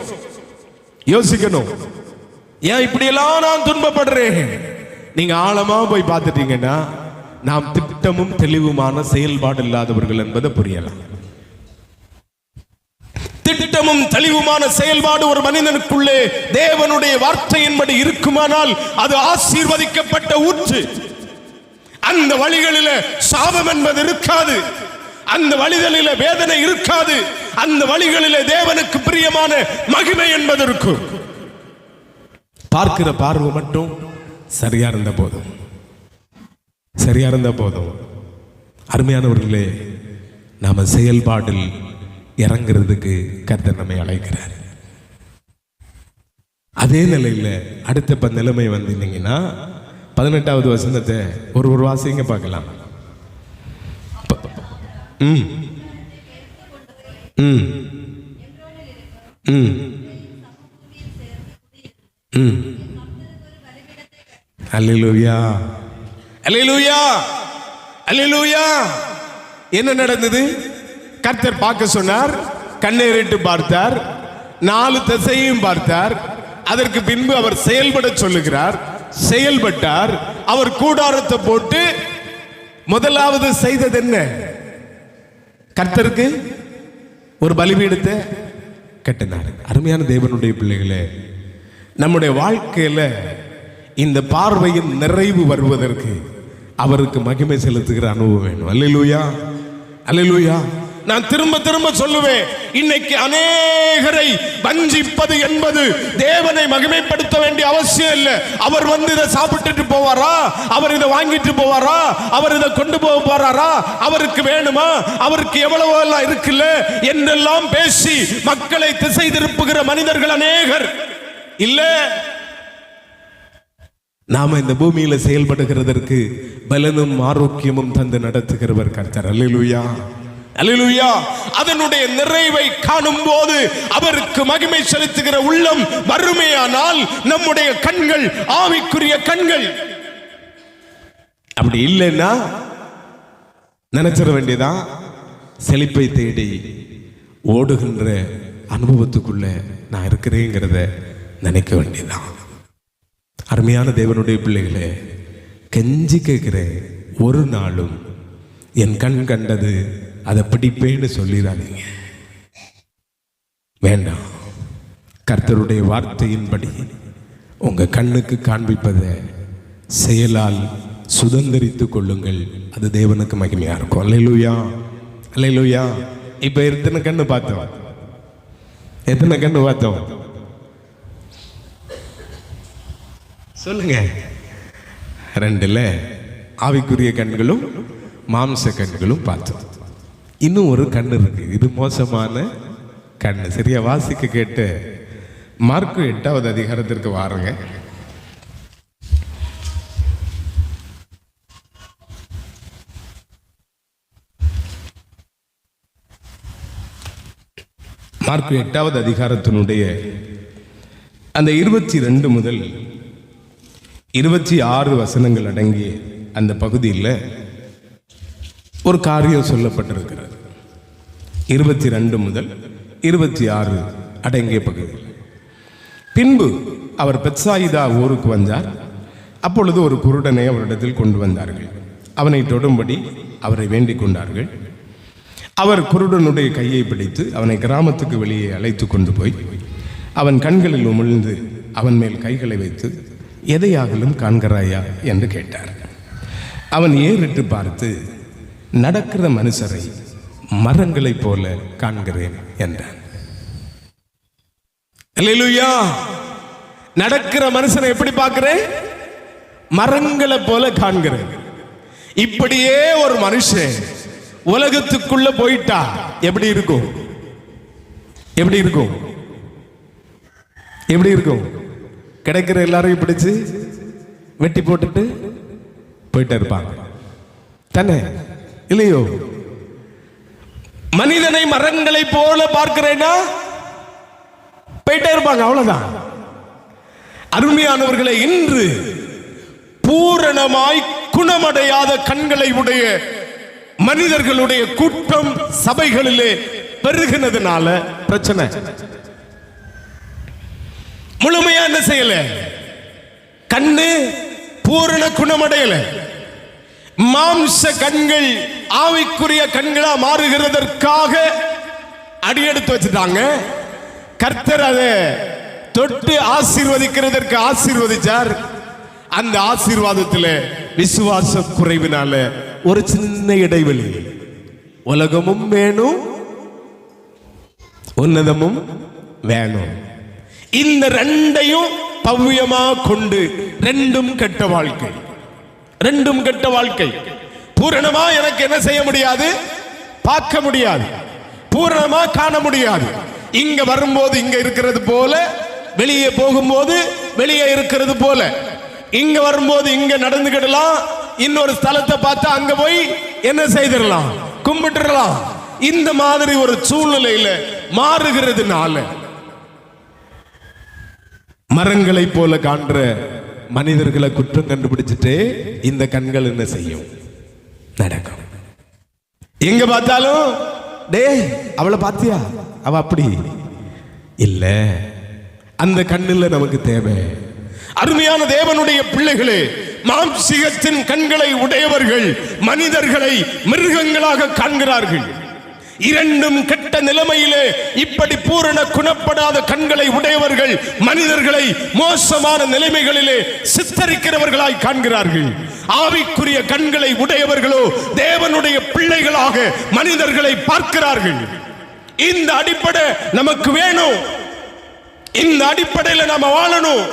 யோசிக்கணும். ஏன் இப்படியெல்லாம் நான் துன்பப்படுறேன்? நீங்க ஆழமா போய் பார்த்துட்டீங்கன்னா நாம் திட்டமும் தெளிவுமான செயல்பாடு இல்லாதவர்கள் என்பதை புரியலாம். திட்டமும் தெளிவுமான செயல்பாடு ஒரு மனிதனுக்குள்ளே தேவனுடைய வார்த்தையின்படி இருக்குமானால் அது ஆசீர்வதிக்கப்பட்ட ஊற்று. அந்த வழிகளில சாபம் என்பது இருக்காது, அந்த வழிகளில வேதனை இருக்காது, அந்த வழிகளிலே தேவனுக்கு பிரியமான மகிமை என்பது இருக்கும். பார்க்கிற பார்வை மட்டும் சரியா இருந்த போதும், சரியா இருந்த போதும். அருமையானவர்களே, நாம செயல்பாடில் இறங்குறதுக்கு கர்த்தர் நம்மை அழைக்கிறார். அதே நிலையில் அடுத்த நிலைமை வந்தீங்கன்னா 18வது வசனத்தை ஒரு வாசிங்க பார்க்கலாம். அல்லேலூயா, அல்லேலூயா, அல்லேலூயா. என்ன நடந்தது? கர்த்தர் பார்க்க சொன்னார், கண்ணேறிட்டு பார்த்தார், 4 திசையையும் பார்த்தார். அதற்கு பின்பு அவர் செயல்பட சொல்லுகிறார். செயல்பட்டார். அவர் கூடாரத்தை போட்டு முதலாவது செய்தது என்ன? கர்த்தருக்கு ஒரு பலிபீடத்தை கட்டினார். அருமையான தேவனுடைய பிள்ளைகளே, நம்முடைய வாழ்க்கையில இந்த பார்வையின் நிறைவு வருவதற்கு அவருக்கு மகிமை செலுத்துகிற அனுபவம் வேணும். அல்லேலூயா, அல்லேலூயா. நான் திரும்ப திரும்ப சொல்லுவேன், இன்னைக்கு அநேகரை வஞ்சிப்பது என்பது தேவனை மகிமைப்படுத்த வேண்டிய அவசியம் இல்லை. அவர் வந்து இதை சாப்பிட்டுட்டு போவாரா, அவர் இதை வாங்கிட்டு போவாரா, அவர் இதை கொண்டு போக போறாரா, அவருக்கு வேணுமா, அவருக்கு எவ்வளவு எல்லாம் இருக்குல்ல என்றெல்லாம் பேசி மக்களை திசை திருப்புகிற மனிதர்கள் அநேகர். இல்ல. நாம இந்த பூமியில செயல்படுகிறதற்கு பலனும் ஆரோக்கியமும் தந்து நடத்துகிறவர் கர்த்தர். அல்லேலூயா, அல்லேலூயா. அதனுடைய நிறைவை காணும் போது அவருக்கு மகிமை செலுத்துகிற உள்ளம் வறுமையானால் நம்முடைய கண்கள் ஆவிக்குரிய கண்கள். அப்படி இல்லைன்னா நினைச்சிட வேண்டியதான், செழிப்பை தேடி ஓடுகின்ற அனுபவத்துக்குள்ள நான் இருக்கிறேங்கிறத நினைக்க வேண்டியதான். அருமையான தேவனுடைய பிள்ளைகளே, கெஞ்சி கேட்கிறேன், ஒரு நாளும் என் கண் கண்டது அதை பிடிப்பேன்னு சொல்லிடாதீங்க. வேண்டாம். கர்த்தருடைய வார்த்தையின்படி உங்க கண்ணுக்கு காண்பிப்பதை செயலால் சுதந்திரித்துக் கொள்ளுங்கள். அது தேவனுக்கு மகிமையா இருக்கும். அல்லேலூயா, அல்லேலூயா. இப்ப எத்தனை கண்ணு பார்த்தோம்? எத்தனை கண்ணு பார்த்தோம் சொல்லுங்க? 2. ஆவிக்குரிய கண்களும் மாம்ச கண்களும் பார்த்தோம். இன்னும் ஒரு கண்ணு இருக்கு. இது மோசமான கண்ணு. சரியா வாசிக்க கேட்டு மார்க்கு 8வது அதிகாரத்திற்கு வாருங்க. மார்க்கு 8வது அதிகாரத்தினுடைய அந்த 22 முதல் 26 வசனங்கள் அடங்கிய அந்த பகுதியில் ஒரு காரியம் சொல்லப்பட்டிருக்கிறது. 22 முதல் 26 அடங்கிய பகுதி. பின்பு அவர் பெத்சாயிதா ஊருக்கு வந்தார். அப்பொழுது ஒரு குருடனை அவரிடத்தில் கொண்டு வந்தார்கள். அவனை தொடும்படி அவரை வேண்டிக் கொண்டார்கள். அவர் குருடனுடைய கையை பிடித்து அவனை கிராமத்துக்கு வெளியே அழைத்து கொண்டு போய் அவன் கண்களில் உமிழ்ந்து அவன் மேல் கைகளை வைத்து, எதையாகலும் காண்கிறாயா என்று கேட்டார். அவன் ஏறிட்டு பார்த்து, நடக்கிற மனுஷரை மரங்களைப் போல காண்கிறேன் என்றான். அல்லேலூயா. நடக்கிற மனுஷனை எப்படி பார்க்கிறேன்? மரங்களை போல காண்கிறேன். இப்படியே ஒரு மனுஷன் உலகத்துக்குள்ள போயிட்டா எப்படி இருக்கும்? எப்படி இருக்கும்? எப்படி இருக்கும்? கிடைக்கிற எல்லாரையும் பிடிச்சு வெட்டி போட்டுட்டு போயிட்டே இருப்பாங்க தானே, இல்லையோ? மனிதனை மரங்களை போல பார்க்கிறேன்னா போயிட்டே இருப்பாங்க, அவ்வளவுதான். அருமையானவர்களை, இன்று பூரணமாய் குணமடையாத கண்களை உடைய மனிதர்களுடைய கூட்டம் சபைகளிலே பெருகினதுனால பிரச்சனை. முழுமையா என்ன செய்யல? கண்ணு பூரண குணமடையல. மாம்ச கண்கள் ஆவிக்குரிய கண்களா மாறுகிறதற்காக அடியெடுத்து வச்சுட்டாங்க. கர்த்தர் அதை தொட்டு ஆசீர்வதிக்கிறதற்கு ஆசீர்வதிச்சார். அந்த ஆசீர்வாதத்தில் விசுவாச குறைவினால ஒரு சின்ன இடைவெளி. உலகமும் வேணும், உன்னதமும் வேணும். இந்த ரெண்டையும் பவ்யமா கொண்டு ரெண்டும் கெட்ட வாழ்க்கை. ரெண்டும் கெட்ட வாழ்க்கை. பூரணமா எனக்கு என்ன செய்ய முடியாது? பார்க்க முடியாது. பூரணமா காண முடியாது. இங்க வரும்போது இங்க இருக்கிறது போல, வெளியே போகும்போது வெளியே இருக்கிறது போல. இங்க வரும்போது இங்க நடந்துக்கிடலாம், இன்னொரு ஸ்தலத்தை பார்த்தா அங்க போய் என்ன செய்திடலாம்? கும்பிட்டுடலாம். இந்த மாதிரி ஒரு சூழ்நிலையில மாறுகிறதுனால மரங்களை போல காண்ற மனிதர்களை குற்றம் கண்டுபிடிச்சிட்டு இந்த கண்கள் என்ன செய்யும்? நடக்கும். எங்க பார்த்தாலும், டே அவளை பார்த்தியா, அவ அப்படி இல்ல. அந்த கண்ணில் நமக்கு தேவை. அருமையான தேவனுடைய பிள்ளைகளே, மாம்சீகத்தின் கண்களை உடையவர்கள் மனிதர்களை மிருகங்களாக காண்கிறார்கள். இரண்டும் கெட்ட நிலைமையிலே இப்படி பூரண குணப்படாத கண்களை உடையவர்கள் மனிதர்களை மோசமான நிலைமைகளிலே சித்தரிக்கிறவர்களாய் காண்கிறார்கள். ஆவிக்குரிய கண்களை உடையவர்களோ தேவனுடைய பிள்ளைகளாக மனிதர்களை பார்க்கிறார்கள். இந்த அடிப்படை நமக்கு வேணும். இந்த அடிப்படையில் நாம வாழணும்.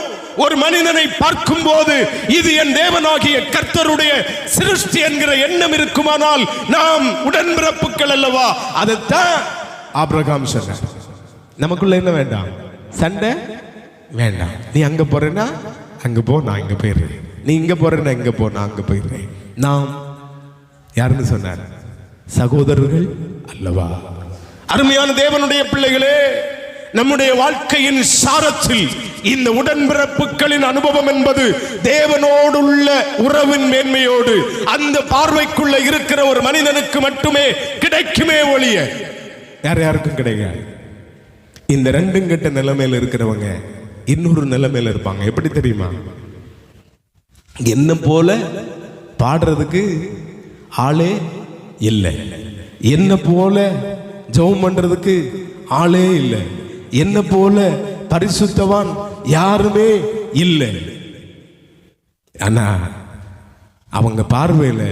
ஒரு மனிதனை பார்க்கும் போது இது என் தேவனாகிய கர்த்தருடைய சிருஷ்டி என்கிற எண்ணம் இருக்குமானால் நாம் உடன்பிறப்புகள் அல்லவா? அதைத்தான் ஆபிரகாம் சொன்னார். நமக்குள்ள என்ன வேண்டாம்? சண்டை வேண்டாம். நீ அங்க போறேன்னா அங்க போ, நான் இங்க போயிடுறேன். நீ இங்க போறேன்னா இங்க போ, நான் அங்க போயிடுறேன். நாம் யாருன்னு சொன்னார்? சகோதரர்கள் அல்லவா? அருமையான தேவனுடைய பிள்ளைகளே, நம்முடைய வாழ்க்கையின் சாரத்தில் இந்த உடன்பிறப்புகளின் அனுபவம் என்பது தேவனோடு உள்ள உறவின் மேன்மையோடு அந்த பார்வைக்குள்ள இருக்கிற ஒரு மனிதனுக்கு மட்டுமே கிடைக்குமே ஒழிய யார் யாருக்கும் கிடைக்காது. இந்த ரெண்டும் கெட்ட நிலைமையில இருக்கிறவங்க இன்னொரு நிலைமையில இருப்பாங்க. எப்படி தெரியுமா? என்ன போல பாடுறதுக்கு ஆளே இல்லை, என்ன போல ஜெபம் பண்றதுக்கு ஆளே இல்லை, என்ன போல பரிசுத்தவான் யாருமே இல்லை. ஆனா அவங்க பார்வையில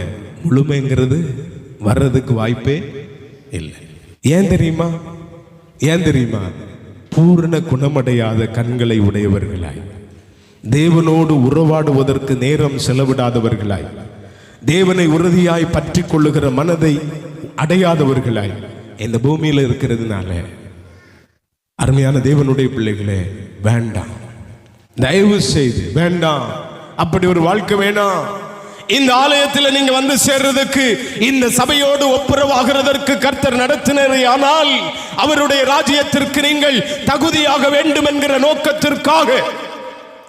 முழுமைங்கிறது வர்றதுக்கு வாய்ப்பே இல்லை. ஏன் தெரியுமா? ஏன் தெரியுமா? பூரண குணமடையாத கண்களை உடையவர்களாய், தேவனோடு உறவாடுவதற்கு நேரம் செலவிடாதவர்களாய், தேவனை உறுதியாய் பற்றி கொள்ளுகிற மனதை அடையாதவர்களாய் இந்த பூமியில இருக்கிறதுனால அருமையான தேவனுடைய பிள்ளைகளே, வேண்டாம், தயவு செய்து வேண்டாம். அப்படி ஒரு வாழ்க்கை வேணாம். இந்த ஆலயத்தில் நீங்க வந்து சேர்றதுக்கு, இந்த சபையோடு ஒப்புரவாகிறதற்கு கர்த்தர் நடத்தினர். ஆனால் அவருடைய ராஜ்யத்திற்கு நீங்கள் தகுதியாக வேண்டும் என்கிற நோக்கத்திற்காக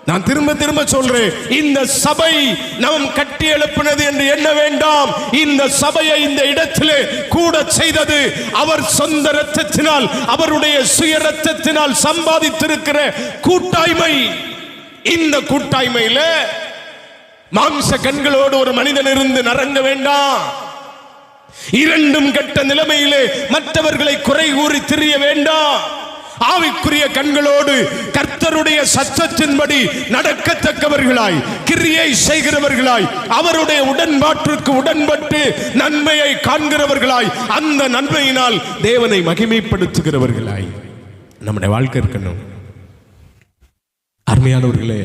நான் திரும்ப திரும்ப சொல்றேன், இந்த சபை நாம் கட்டி எழுப்பினது என்று எண்ண வேண்டாம். இந்த சபையை இந்த இடத்திலே கூட செய்தது அவர் சொந்த இரத்தத்தினால், அவருடைய சுய இரத்தத்தினால் சம்பாதித்திருக்கிற கூட்டாய்மை. இந்த கூட்டாய்மையில மாம்ச கண்களோடு ஒரு மனிதன் இருந்து நரங்க வேண்டாம். இரண்டும் கெட்ட நிலைமையிலே மற்றவர்களை குறை கூறி திரிய வேண்டாம். ஆவிக்குரிய கண்களோடு கர்த்தருடைய சத்தத்தின்படி நடக்கத்தக்கவர்களாய், கிரியை செய்கிறவர்களாய், அவருடைய உடன்பாட்டிற்கு உடன்பட்டு நன்மையை காண்கிறவர்களாய், அந்த நன்மையினால் தேவனை மகிமைப்படுத்துகிறவர்களாய் நம்முடைய வாழ்க்கை இருக்கணும். அருமையானவர்களே,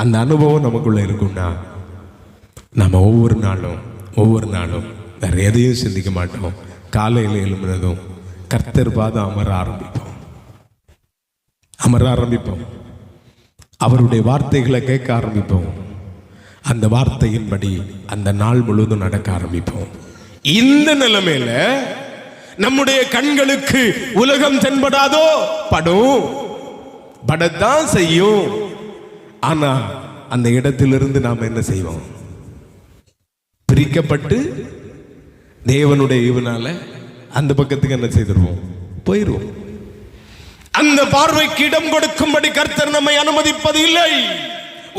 அந்த அனுபவம் நமக்குள்ள இருக்கும்னா நம்ம ஒவ்வொரு நாளும் வேற எதையும் சிந்திக்க மாட்டோம். காலையில் எழும்பினதும் கர்த்தர் பாதம் அமர ஆரம்பிப்போம். அவருடைய வார்த்தைகளை கேட்க ஆரம்பிப்போம். அந்த வார்த்தையின்படி அந்த நாள் முழுவதும் நடக்க ஆரம்பிப்போம். இந்த நிலைமையில நம்முடைய கண்களுக்கு உலகம் தென்படாதோ? படத்தான் செய்யும். ஆனா அந்த இடத்திலிருந்து நாம் என்ன செய்வோம்? பிரிக்கப்பட்டு தேவனுடைய ஈவுனால அந்த பக்கத்துக்கு என்ன செய்திருவோம்? போயிருவோம். அந்த பார்வைக்கு இடம் கொடுக்கும்படி கர்த்தர் நம்மை அனுமதிப்பது இல்லை.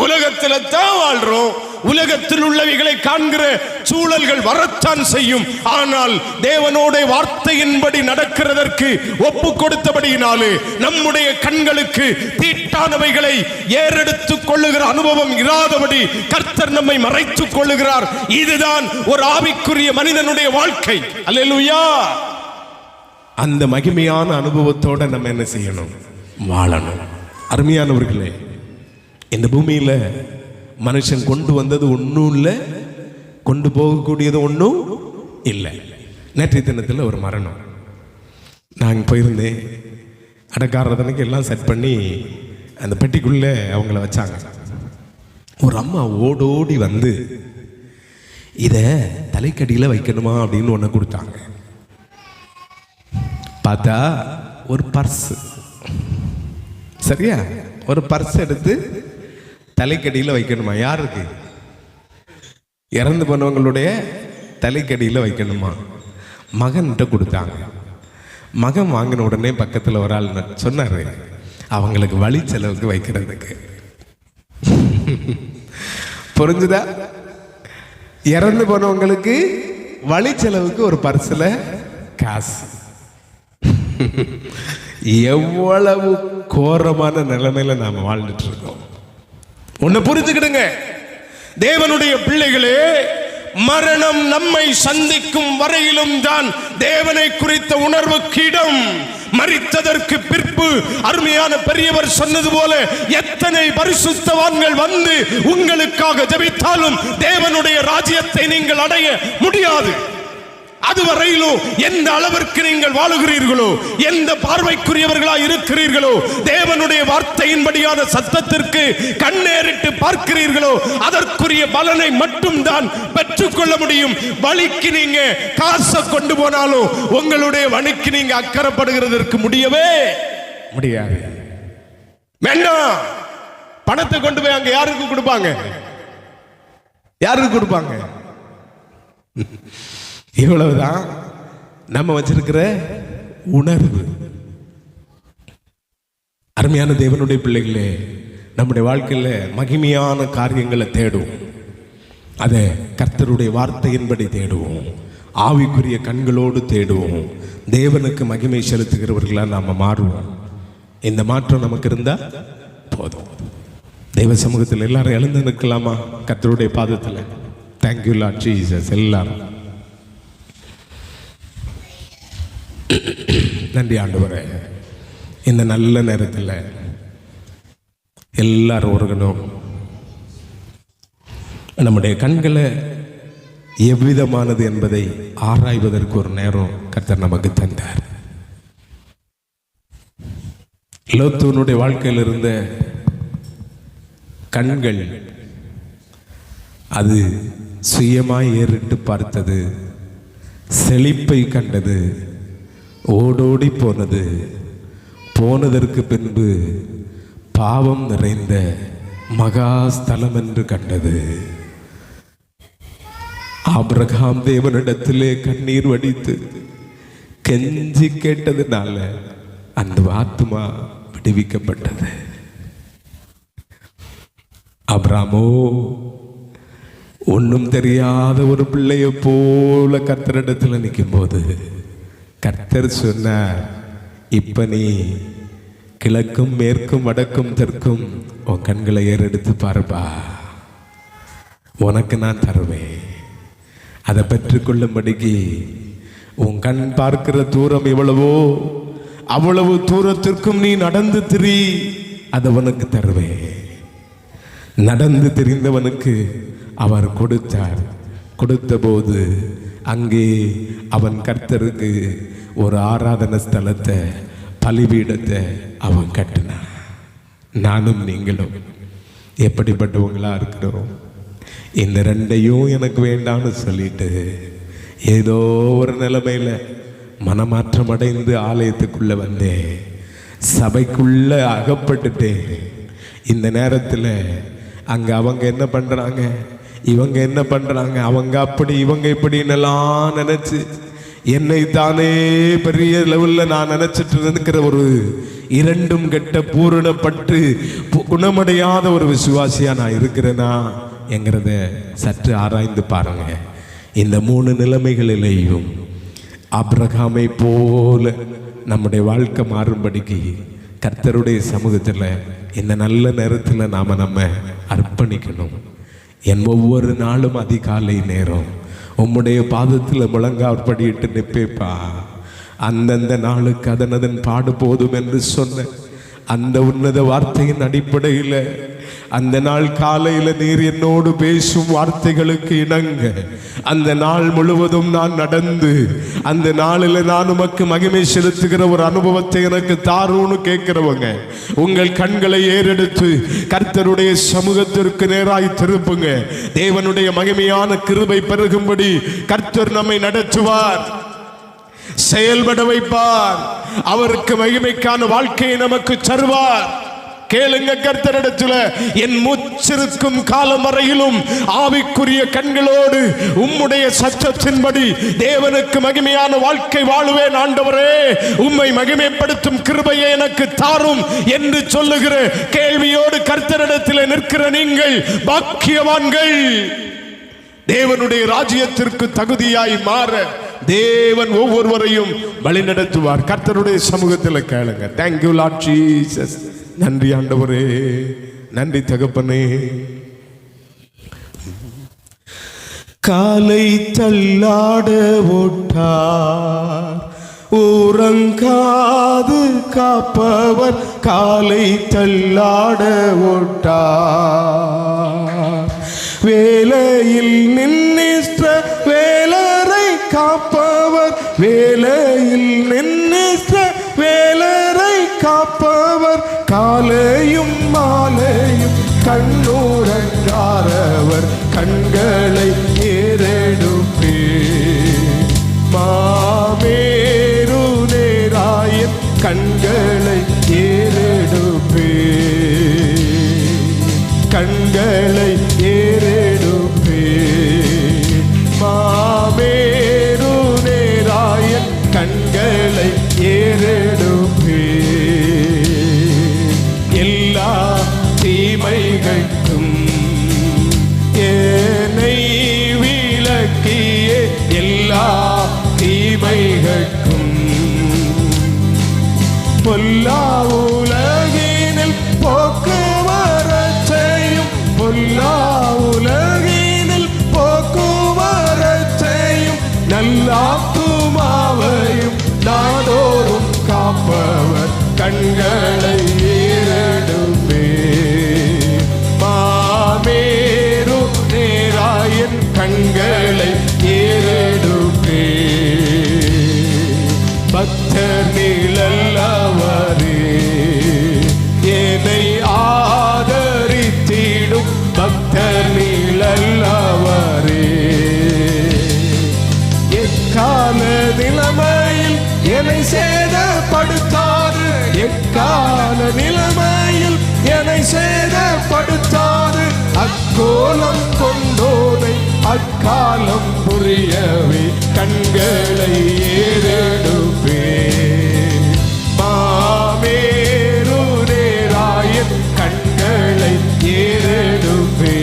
உலகத்தில் தான் வாழ்றோம். உலகத்தில் உள்ளவைகளை காண்கிற சூழல்கள் வரத்தான் செய்யும். ஆனால் தேவனோட வார்த்தையின்படி நடக்கிறதற்கு ஒப்பு கொடுத்தபடியினாலே நம்முடைய கண்களுக்கு தீட்டானவைகளை ஏறெடுத்துக் கொள்ளுகிற அனுபவம் இராதபடி கர்த்தர் நம்மை மறைத்துக் கொள்ளுகிறார். இதுதான் ஒரு ஆவிக்குரிய மனிதனுடைய வாழ்க்கை. அல்லேலூயா. அந்த மகிமையான அனுபவத்தோட நம்ம என்ன செய்யணும்? வாழணும். அருமையானவர்களே, இந்த பூமியில மனுஷன் கொண்டு வந்தது ஒன்றும் இல்லை, கொண்டு போகக்கூடியது ஒன்றும் இல்லை. நேற்றைய தினத்தில் ஒரு மரணம். நான் போயிருந்தேன். அடக்காரதனுக்கு எல்லாம் செட் பண்ணி அந்த பெட்டிக்குள்ளே அவங்கள வச்சாங்க. ஒரு அம்மா ஓடோடி வந்து இதை தலைக்கடியில் வைக்கணுமா அப்படின்னு ஒன்று கொடுத்தாங்க. பார்த்தா ஒரு பர்ஸ், சரியா, ஒரு பர்ஸ் எடுத்து தலைக்கடியில் வைக்கணுமா? யாருக்கு? இறந்து போனவங்களுடைய தலைக்கடியில் வைக்கணுமா? மகன்கிட்ட கொடுத்தாங்க. மகன் வாங்கின உடனே பக்கத்தில் ஒரு ஆள் சொன்னார், அவங்களுக்கு வழி செலவுக்கு வைக்கிறதுக்கு. புரிஞ்சுதா? இறந்து போனவங்களுக்கு வழி செலவுக்கு ஒரு பர்ஸில் காசு. எவ்வளவு கோரமான நிலைமையில நாம வாழ்ந்துட்டு இருக்கோம். ஒன்னு புரிஞ்சுக்கிடுங்க தேவனுடைய பிள்ளைகளே, மரணம் நம்மை சந்திக்கும் வரையிலும் தான் தேவனை குறித்த உணர்வுக்கு இடம். மரித்ததற்கு பிற்பு அருமையான பெரியவர் சொன்னது போல எத்தனை பரிசுத்தவான்கள் வந்து உங்களுக்காக ஜெபித்தாலும் தேவனுடைய ராஜ்யத்தை நீங்கள் அடைய முடியாது. அதுவரையிலும் எந்த அளவிற்கு நீங்கள் வாழுகிறீர்களோ, எந்த பார்வைக்குரியவர்களா இருக்கிறீர்களோ, தேவனுடைய வார்த்தையின்படியான சத்தத்திற்கு கண்ணேறிட்டு பார்க்கிறீர்களோ, அதற்குரிய பலனை மட்டும் தான் பெற்றுக்கொள்ள முடியும். வழிக்கு நீங்க காசை கொண்டு போனாலும் உங்களுடைய வழிக்கு நீங்க அக்கறைப்படுகிறதற்கு முடியவே முடியாது. வேண்டாம், பணத்தை கொண்டு போய் அங்க யாருக்கு கொடுப்பாங்க? யாருக்கு கொடுப்பாங்க? இவ்வளவுதான் நம்ம வச்சிருக்கிற உணர்வு. அருமையான தேவனுடைய பிள்ளைகளே, நம்முடைய வாழ்க்கையில மகிமையான காரியங்களை தேடுவோம். அதை கர்த்தருடைய வார்த்தையின்படி தேடுவோம். ஆவிக்குரிய கண்களோடு தேடுவோம். தேவனுக்கு மகிமை செலுத்துகிறவர்களா நாம மாறுவோம். இந்த மாற்றம் நமக்கு இருந்தா போதும். தெய்வ சமூகத்தில் எல்லாரும் எழுந்து நிற்கலாமா? கர்த்தருடைய பாதத்தில். Thank you Lord Jesus. எல்லாரும் நன்றி ஆண்டவரே. இந்த நல்ல நேரத்தில் எல்லாரும் ஒருகணும். நம்முடைய கண்களை எவ்விதமானது என்பதை ஆராய்வதற்கு ஒரு நேரம் கர்த்தர் நமக்கு தந்தார். லோத்துனுடைய வாழ்க்கையில் இருந்த கண்கள் அது சுயமாய் ஏறிட்டு பார்த்தது, செழிப்பை கண்டது, ஓடோடி போனது. போனதற்கு பின்பு பாவம் நிறைந்த மகாஸ்தலம் என்று கண்டது. ஆபிரகாம் தேவனிடத்திலே கண்ணீர் வடித்து கெஞ்சி கேட்டதுனால அந்த ஆத்துமா விடுவிக்கப்பட்டது. ஆபிரகாமோ ஒன்றும் தெரியாத ஒரு பிள்ளைய போல கர்த்தரிடத்தில் நிற்கும் போது கர்த்தர் சொன்னார், இப்ப நீ கிழக்கும் மேற்கும் வடக்கும் தெற்கும் உன் கண்களை ஏறெடுத்து பாருப்பா, உனக்கு நான் தருவேன். அதை பெற்றுக்கொள்ளும்படிக்கு உன் கண் பார்க்கிற தூரம் எவ்வளவோ அவ்வளவு தூரத்திற்கும் நீ நடந்து திரி, அதை உனக்கு தருவேன். நடந்து திரிந்தவனுக்கு அவர் கொடுத்தார். கொடுத்த போது அங்கே அவன் கர்த்தருக்கு ஒரு ஆராதனை ஸ்தலத்தை, பலிபீடத்தை அவன் கட்டினான். நானும் நீங்களும் எப்படிப்பட்டவங்களா இருக்கிறோம்? இந்த ரெண்டையும் எனக்கு வேண்டாம்னு சொல்லிட்டு ஏதோ ஒரு நிலைமையில மனமாற்றம் அடைந்து ஆலயத்துக்குள்ள வந்தேன், சபைக்குள்ள அகப்பட்டுட்டேன். இந்த நேரத்தில் அங்க அவங்க என்ன பண்றாங்க, இவங்க என்ன பண்றாங்க, அவங்க அப்படி இவங்க இப்படின்னெல்லாம் நினைச்சு என்னை தானே பெரிய லெவலில் நான் நினைச்சிட்டு இருக்கிற ஒரு இரண்டும் கெட்ட பூரணப்பட்டு குணமடையாத ஒரு விசுவாசியா நான் இருக்கிறேனா என்கிறத சற்று ஆராய்ந்து பாருங்க. இந்த 3 நிலைமைகளிலேயும் ஆபிரகாமை போல நம்முடைய வாழ்க்கை மாறும்படிக்கு கர்த்தருடைய சமூகத்தில் இந்த நல்ல நேரத்தில் நம்ம அர்ப்பணிக்கணும். என் ஒவ்வொரு நாளும் அதிகாலை நேரம் உம்முடைய பாதத்தில் முழங்காற்படியிட்டு நிற்பேப்பா. அந்தந்த நாளுக்கு அதனதன் பாடு போதும் என்று சொன்ன அந்த உன்னத வார்த்தையின் அடிப்படையில் அந்த நாள் காலையில் நீர் என்னோடு பேசும் வார்த்தைகளுக்கு இணங்க அந்த நாள் முழுவதும் நான் நடந்து அந்த நாளில் நான் உமக்கு மகிமை செலுத்துகிற ஒரு அனுபவத்தை எனக்கு தாருன்னு கேட்கிறவங்க, உங்கள் கண்களை ஏறெடுத்து கர்த்தருடைய சமூகத்திற்கு நேராய் திருப்புங்க. தேவனுடைய மகிமையான கிருபை பெருகும்படி கர்த்தர் நம்மை நடத்துவார், செயல்பட வைப்பார், அவருக்கு மகிமைக்கான வாழ்க்கையை நமக்கு தருவார். கேளுங்க கர்த்தரிடத்துல, என் மூச்சிருக்கும் காலம் வரையிலும் ஆவிக்குரிய கண்களோடு உம்முடைய சத்தத்தின்படி தேவனுக்கு மகிமையான வாழ்க்கை வாழுவேன். ஆண்டவரே, உம்மை மகிமைப்படுத்தும் கிருபையை எனக்கு தாரும் என்று சொல்லுகிற கேள்வியோடு கர்த்தரிடத்தில் நிற்கிற நீங்கள் பாக்கியவான்கள். தேவனுடைய ராஜ்யத்திற்கு தகுதியாய் மாற தேவன் ஒவ்வொருவரையும் வழி நடத்துவார். கர்த்தருடைய சமூகத்தில் கேளுங்க. Thank you Lord Jesus. நன்றி ஆண்டவரே, நன்றி தகப்பனே. காலை தள்ளாட ஓட்டார் ஊரங்காது காப்பவர், காலை தள்ளாட ஓட்டார் வேலையில் நின்னிஷ்ட வேலரை காப்ப கண்களை ஏறெடுப்பே. மாமேரு நேராயன் கண்களை ஏறெடுப்பே. கண்களை ஏறெடுப்பே. மாமேரு நேராயன் கண்களை ஏறெடுப்பே. எல்லா தீமைகளுக்கும் என்னை விலக்கிய, எல்லா தீமைகளுக்கும் பொல்லா உலகினில் போக்குவரத்தையும், பொல்லா உலகினில் போக்குவரத்தையும், நல்லாத்துமாவையும் நாடோறும் காப்பவர் கண்களை ஏறெடுப்பே. மாமேரு நேராயன் கண்களை ஏறெடுப்பே. பக்தர் நிழல்லவரே என்னை ஆதரித்திடும், பக்தர் நிழல்லவரே. எக்கால நிலைமையில் என்னை சேதப்படுத்தாது, எக்கால நிலைமையில் என்னை சேதப்படுத்தாது. அக்கோலம் கொண்டோனை அக்காலம் புரியவே கண்களை ஏறெடுப்பே. மாமேரு நேராயன் கண்களை ஏறெடுப்பே.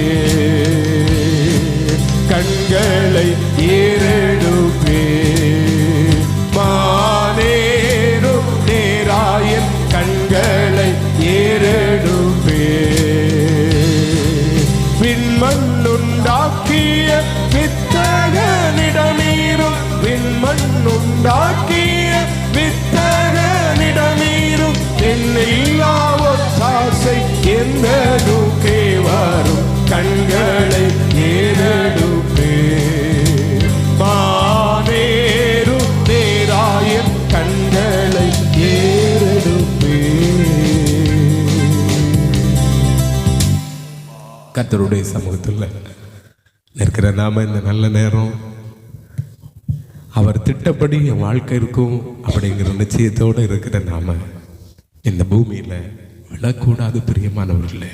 கண்களை ஏறெடுப்பே. மாமேரு நேராயன் கண்களை ஏறெடுப்பே. விண்மண்ணுண்டாக்கிய வித்தகனிடமீரும், விண்மண்ணுண்டாக்கிய வித்தகனிடமீரும், என்னில்லா ஒத்தாசை எந்த நூக்கே வரும் கண்களை ஏறெடுப்பே. மாமேரு நேராயன் கண்களை ஏறெடுப்பே. கர்த்தருடைய சமூகத்தில் இருக்கிற நாம இந்த நல்ல நேரம் அவர் திட்டப்படி என் வாழ்க்கை இருக்கும் அப்படிங்கிற நிச்சயத்தோடு இருக்கிற நாம இந்த பூமியில விழக்கூடாது. பிரியமானவர்களே,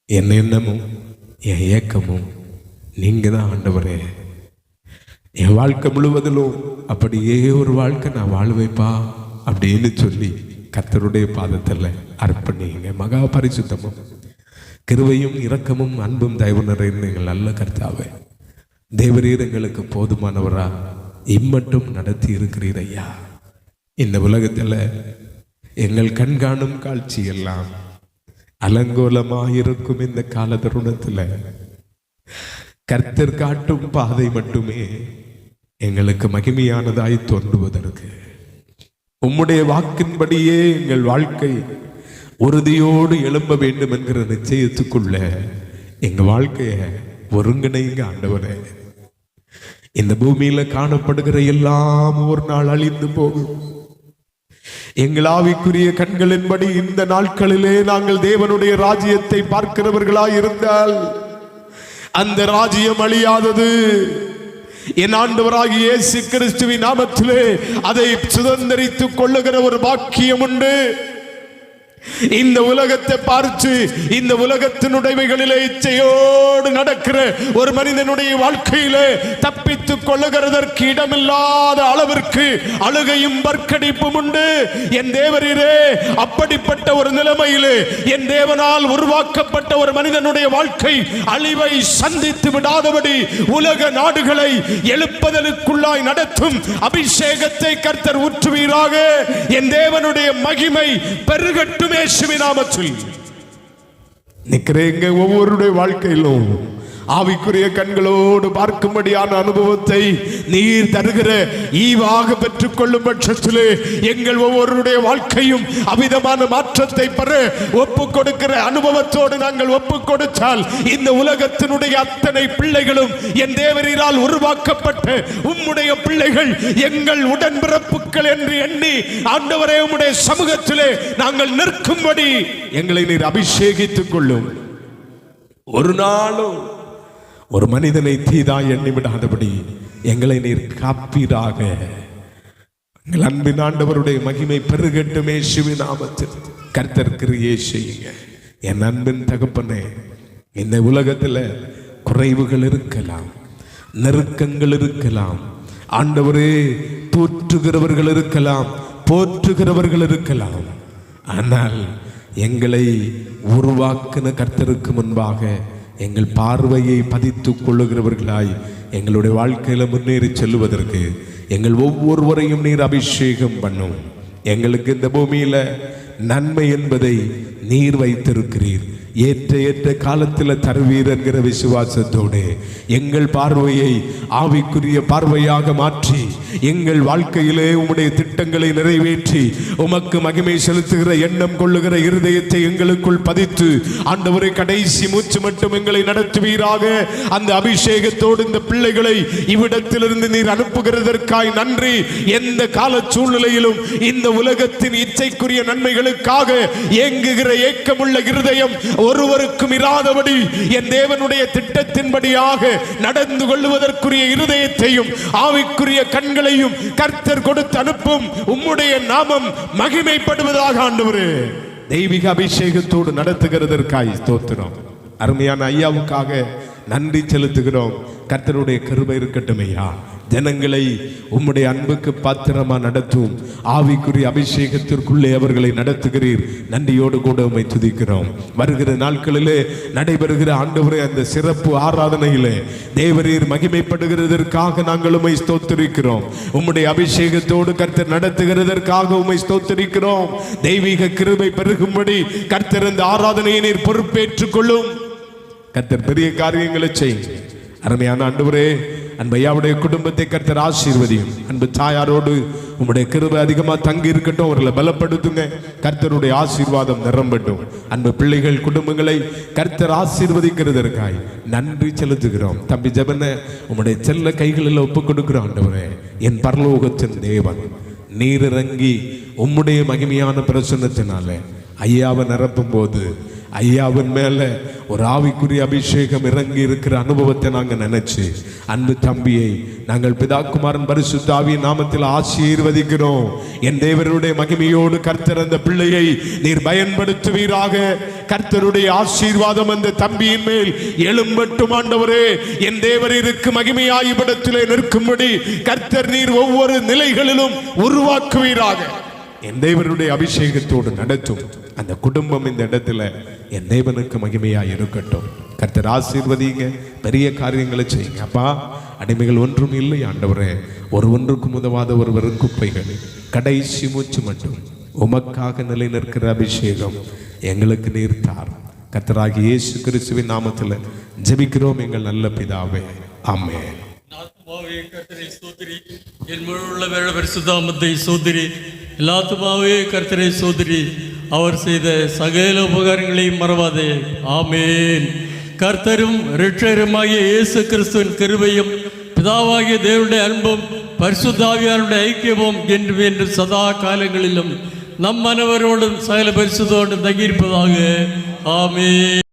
என் எண்ணமும் என் ஏக்கமும் நீங்க தான் ஆண்டவரே. என் வாழ்க்கை முழுவதிலும் அப்படியே ஒரு வாழ்க்கை நான் வாழ்வைப்பா அப்படின்னு சொல்லி கர்த்தருடைய பாதத்தில் அர்ப்பணிங்க. மகா பரிசுத்தமும் கிருபையும் இரக்கமும் அன்பும் தயவு நிறைந்த எங்கள் நல்ல கர்த்தாவே, தேவரீர் எங்களுக்கு போதுமானவரா இம்மட்டும் நடத்தி இருக்கிறீர் ஐயா. இந்த உலகத்தில் எங்கள் கண்காணும் காட்சி எல்லாம் அலங்கோலமாயிருக்கும் இந்த கால தருணத்தில் கர்த்தர் காட்டும் பாதை மட்டுமே எங்களுக்கு மகிமையானதாய் தோன்றுவதற்கு உம்முடைய வாக்கின்படியே எங்கள் வாழ்க்கை உறுதியோடு எழும்ப வேண்டும் என்கிற நிச்சயத்துக்குள்ள எங்க வாழ்க்கைய ஒருங்கிணைங்க ஆண்டவரே. இந்த பூமியில காணப்படுகிற எல்லாம் ஒரு நாள் அழிந்து போகும். எங்கள் ஆவிக்குரிய கண்களின்படி இந்த நாட்களிலே நாங்கள் தேவனுடைய ராஜ்யத்தை பார்க்கிறவர்களாய் இருந்தால் அந்த ராஜ்யம் அழியாதது. என் ஆண்டவராகிய இயேசு கிறிஸ்துவின் நாமத்திலே அதை சுதந்தரித்துக் கொள்ளுகிற ஒரு பாக்கியம் உண்டு. இந்த உலகத்தை பார்த்து இந்த உலகத்தினுடையவைகளிலே இச்சையோடு நடக்கிற ஒரு மனிதனுடைய வாழ்க்கையிலே தப்பித்துக் கொள்ளுகிறதற்கு இடமில்லாத அளவிற்கு அழுகையும் பற்கடிப்பும் உண்டு. என் தேவரீரே, அப்படிப்பட்ட ஒரு நிலைமையிலே என் தேவனால் உருவாக்கப்பட்ட ஒரு மனிதனுடைய வாழ்க்கை அழிவை சந்தித்து விடாதபடி உலக நாடுகளை எழுப்புதலுக்குள்ளாய் நடத்தும் அபிஷேகத்தை கர்த்தர் ஊற்றுவீராக. என் தேவனுடைய மகிமை பெருகட்டும் இயேசுவின் நாமத்தில். நிக்கிறேங்க ஒவ்வொருடைய வாழ்க்கையிலும் ஆவிக்குரிய கண்களோடு பார்க்கும்படியான அனுபவத்தை நீர் தருகிற ஈவாக பெற்றுக் கொள்ளும் பட்சத்திலே எங்கள் ஒவ்வொருடைய வாழ்க்கையும் அவிதமான மாற்றத்தை பெற ஒப்பு கொடுக்கிற அனுபவத்தோடு நாங்கள் ஒப்பு கொடுத்தால் இந்த உலகத்தினுடைய அத்தனை பிள்ளைகளும் என் தேவரீரால் உருவாக்கப்பட்ட உம்முடைய பிள்ளைகள் எங்கள் உடன்பிறப்புகள் என்று எண்ணி ஆண்டவரே உம்முடைய சமூகத்திலே நாங்கள் நிற்கும்படி எங்களை நீர் அபிஷேகித்துக் கொள்ளும். ஒரு நாளும் ஒரு மனிதனை தீதாய் எண்ணி விடாதபடி எங்களை நீர் காப்பீராக. எங்கள் அன்பின் ஆண்டவருடைய மகிமை பெருகட்டும் இயேசுவின் நாமத்தில். கர்த்தர் கிரியை செய்யுங்க. என் அன்பின் தகப்பனே, இந்த உலகத்தில் குறைவுகள் இருக்கலாம், நெருக்கங்கள் இருக்கலாம், ஆண்டவரே தூற்றுகிறவர்கள் இருக்கலாம், போற்றுகிறவர்கள் இருக்கலாம். ஆனால் எங்களை உருவாக்கின கர்த்தருக்கு முன்பாக எங்கள் பார்வையை பதித்து கொள்ளுகிறவர்களாய் எங்களுடைய வாழ்க்கையில முன்னேறி செல்லுவதற்கு எங்கள் ஒவ்வொருவரையும் நீர் அபிஷேகம் பண்ணும். எங்களுக்கு இந்த பூமியில நன்மை என்பதை நீர் வைத்திருக்கிறீர். ஏற்ற ஏற்ற காலத்தில் தருவீர் என்கிற விசுவாசத்தோடு எங்கள் பார்வையை ஆவிக்குரிய பார்வையாக மாற்றி எங்கள் வாழ்க்கையிலே உம்முடைய திட்டங்களை நிறைவேற்றி உமக்கு மகிமை செலுத்துகிற எண்ணம் கொள்ளுகிற இருதயத்தை எங்களுக்குள் பதித்து ஆண்டவரே கடைசி மூச்சு மட்டும் எங்களை நடத்துவீராக. அந்த அபிஷேகத்தோடு இந்த பிள்ளைகளை இவ்விடத்திலிருந்து நீர் அனுப்புகிறதற்காய் நன்றி. எந்த கால சூழ்நிலையிலும் இந்த உலகத்தின் இச்சைக்குரிய நன்மைகளுக்காக ஏங்குகிற ஏக்கமுள்ள இருதயம் ஒருவருக்கும் இராதபடி என் தேவனுடைய திட்டத்தின்படியாக நடந்து கொள்வதற்குரிய இருதயத்தையும் ஆவிக்குரிய கண்களையும் கர்த்தர் கொடுத்து அனுப்பும். உம்முடைய நாமம் மகிமைப்படுவதாக ஆண்டவரே. தெய்வீக அபிஷேகத்தோடு நடத்துகிறதற்காய் ஸ்தோத்திரம். அருமையான ஐயாவுக்காக நன்றி செலுத்துகிறோம். கர்த்தருடைய கிருபை இருக்கட்டும் ஐயா. ஜனங்களை உம்முடைய அன்புக்கு பாத்திரமா நடத்தும் ஆவிக்குரிய அபிஷேகத்திற்குள்ளே அவர்களை நடத்துகிறீர். நன்றியோடு கூட உம்மை துதிக்கிறோம். வருகிற நாட்களிலே நடைபெறுகிற ஆண்டவரே அந்த சிறப்பு ஆராதனையிலே தேவரீர் மகிமைப்படுகிறதற்காக நாங்கள் உம்மை ஸ்தோத்திரிக்கிறோம். உம்முடைய அபிஷேகத்தோடு கர்த்தர் நடத்துகிறதற்காக உம்மை ஸ்தோத்திரிக்கிறோம். தெய்வீக கிருபை பெருகும்படி கர்த்தர் இந்த ஆராதனையை நீர் பொறுப்பேற்றுக் கொள்ளும். கர்த்தர் பெரிய காரியங்களை செய்யுங்க. அருமையான ஆண்டவரே, அன்பையாவுடைய குடும்பத்தை கர்த்தர் ஆசீர்வதியும். அன்பு தாயாரோடு உம்முடைய கிருபை அதிகமா தங்கி இருக்கட்டும். அவர்களை பலப்படுத்துங்க. கர்த்தருடைய ஆசீர்வாதம் நிரம்பட்டும். அன்பு பிள்ளைகள் குடும்பங்களை கர்த்தர் ஆசீர்வதிக்கிறதற்காய் நன்றி செலுத்துகிறோம். தம்பி ஜெபன உம்முடைய செல்ல கைகளில் ஒப்புக் கொடுக்கிறோம். ஆண்டவரே, என் பரலோகத்தின் தேவன் நீர் இறங்கி உம்முடைய மகிமையான பிரசன்னத்தினால ஐயாவை நிரப்பும் போது ஐயாவின் மேல ஒரு ஆவிக்குரிய அபிஷேகம் இறங்கி இருக்கிற அனுபவத்தை நாங்கள் நினைச்சு அன்பு தம்பியை நாங்கள் பிதாகுமாரன் பரிசுத்த ஆவியின் நாமத்தில் ஆசீர்வதிக்கிறோம். என் தேவனுடைய மகிமையோடு கர்த்தர் அந்த பிள்ளையை நீர் பயன்படுத்துவீராக. கர்த்தருடைய ஆசீர்வாதம் அந்த தம்பியின் மேல் எழும்பட்டும். ஆண்டவரே, என் தேவருக்கு மகிமையாயிபடத்திலே நிற்கும்படி கர்த்தர் நீர் ஒவ்வொரு நிலைகளிலும் உருவாக்குவீராக. என் தேவனுடைய அபிஷேகத்தோடு நடத்தும் அந்த குடும்பம் இந்த இடத்துல என் தேவனுக்கு மகிமையாய் இருக்கட்டும். கர்த்தர் ஆசீர்வதிங்க. பெரிய காரியங்களை செய்யுங்க. அப்பா, அடிமைகள் ஒன்றும் இல்லை ஆண்டவரே. ஒன்றுக்கும் உதவாத ஒருவர் குப்பைகள். கடைசி மூச்சு மட்டும் உமக்காக நிலை நிற்கிற அபிஷேகம் எங்களுக்கு நீர் தார். கர்த்தராகிய இயேசு கிறிஸ்துவின் நாமத்தில் ஜெபிக்கிறோம் எங்கள் நல்ல பிதாவே, ஆமென். கர்த்தரை சோதரி, என் முழுள்ள வேள பரிசுத்தாமத்தை சோதரி, எல்லாத்துமாவே கர்த்தரை சோதரி, அவர் செய்த சகல உபகாரங்களையும் மறவாதே. ஆமேன். கர்த்தரும் இரட்சகருமாகிய இயேசு கிறிஸ்துவின் கிருபையும் பிதாவாகிய தேவனுடைய அன்பும் பரிசுத்த ஆவியாருடைய ஐக்கியமும் என்று சதா காலங்களிலும் நம் அனைவரோடும் சகல பரிசுத்தோடும் தங்கியிருப்பதாக. ஆமேன்.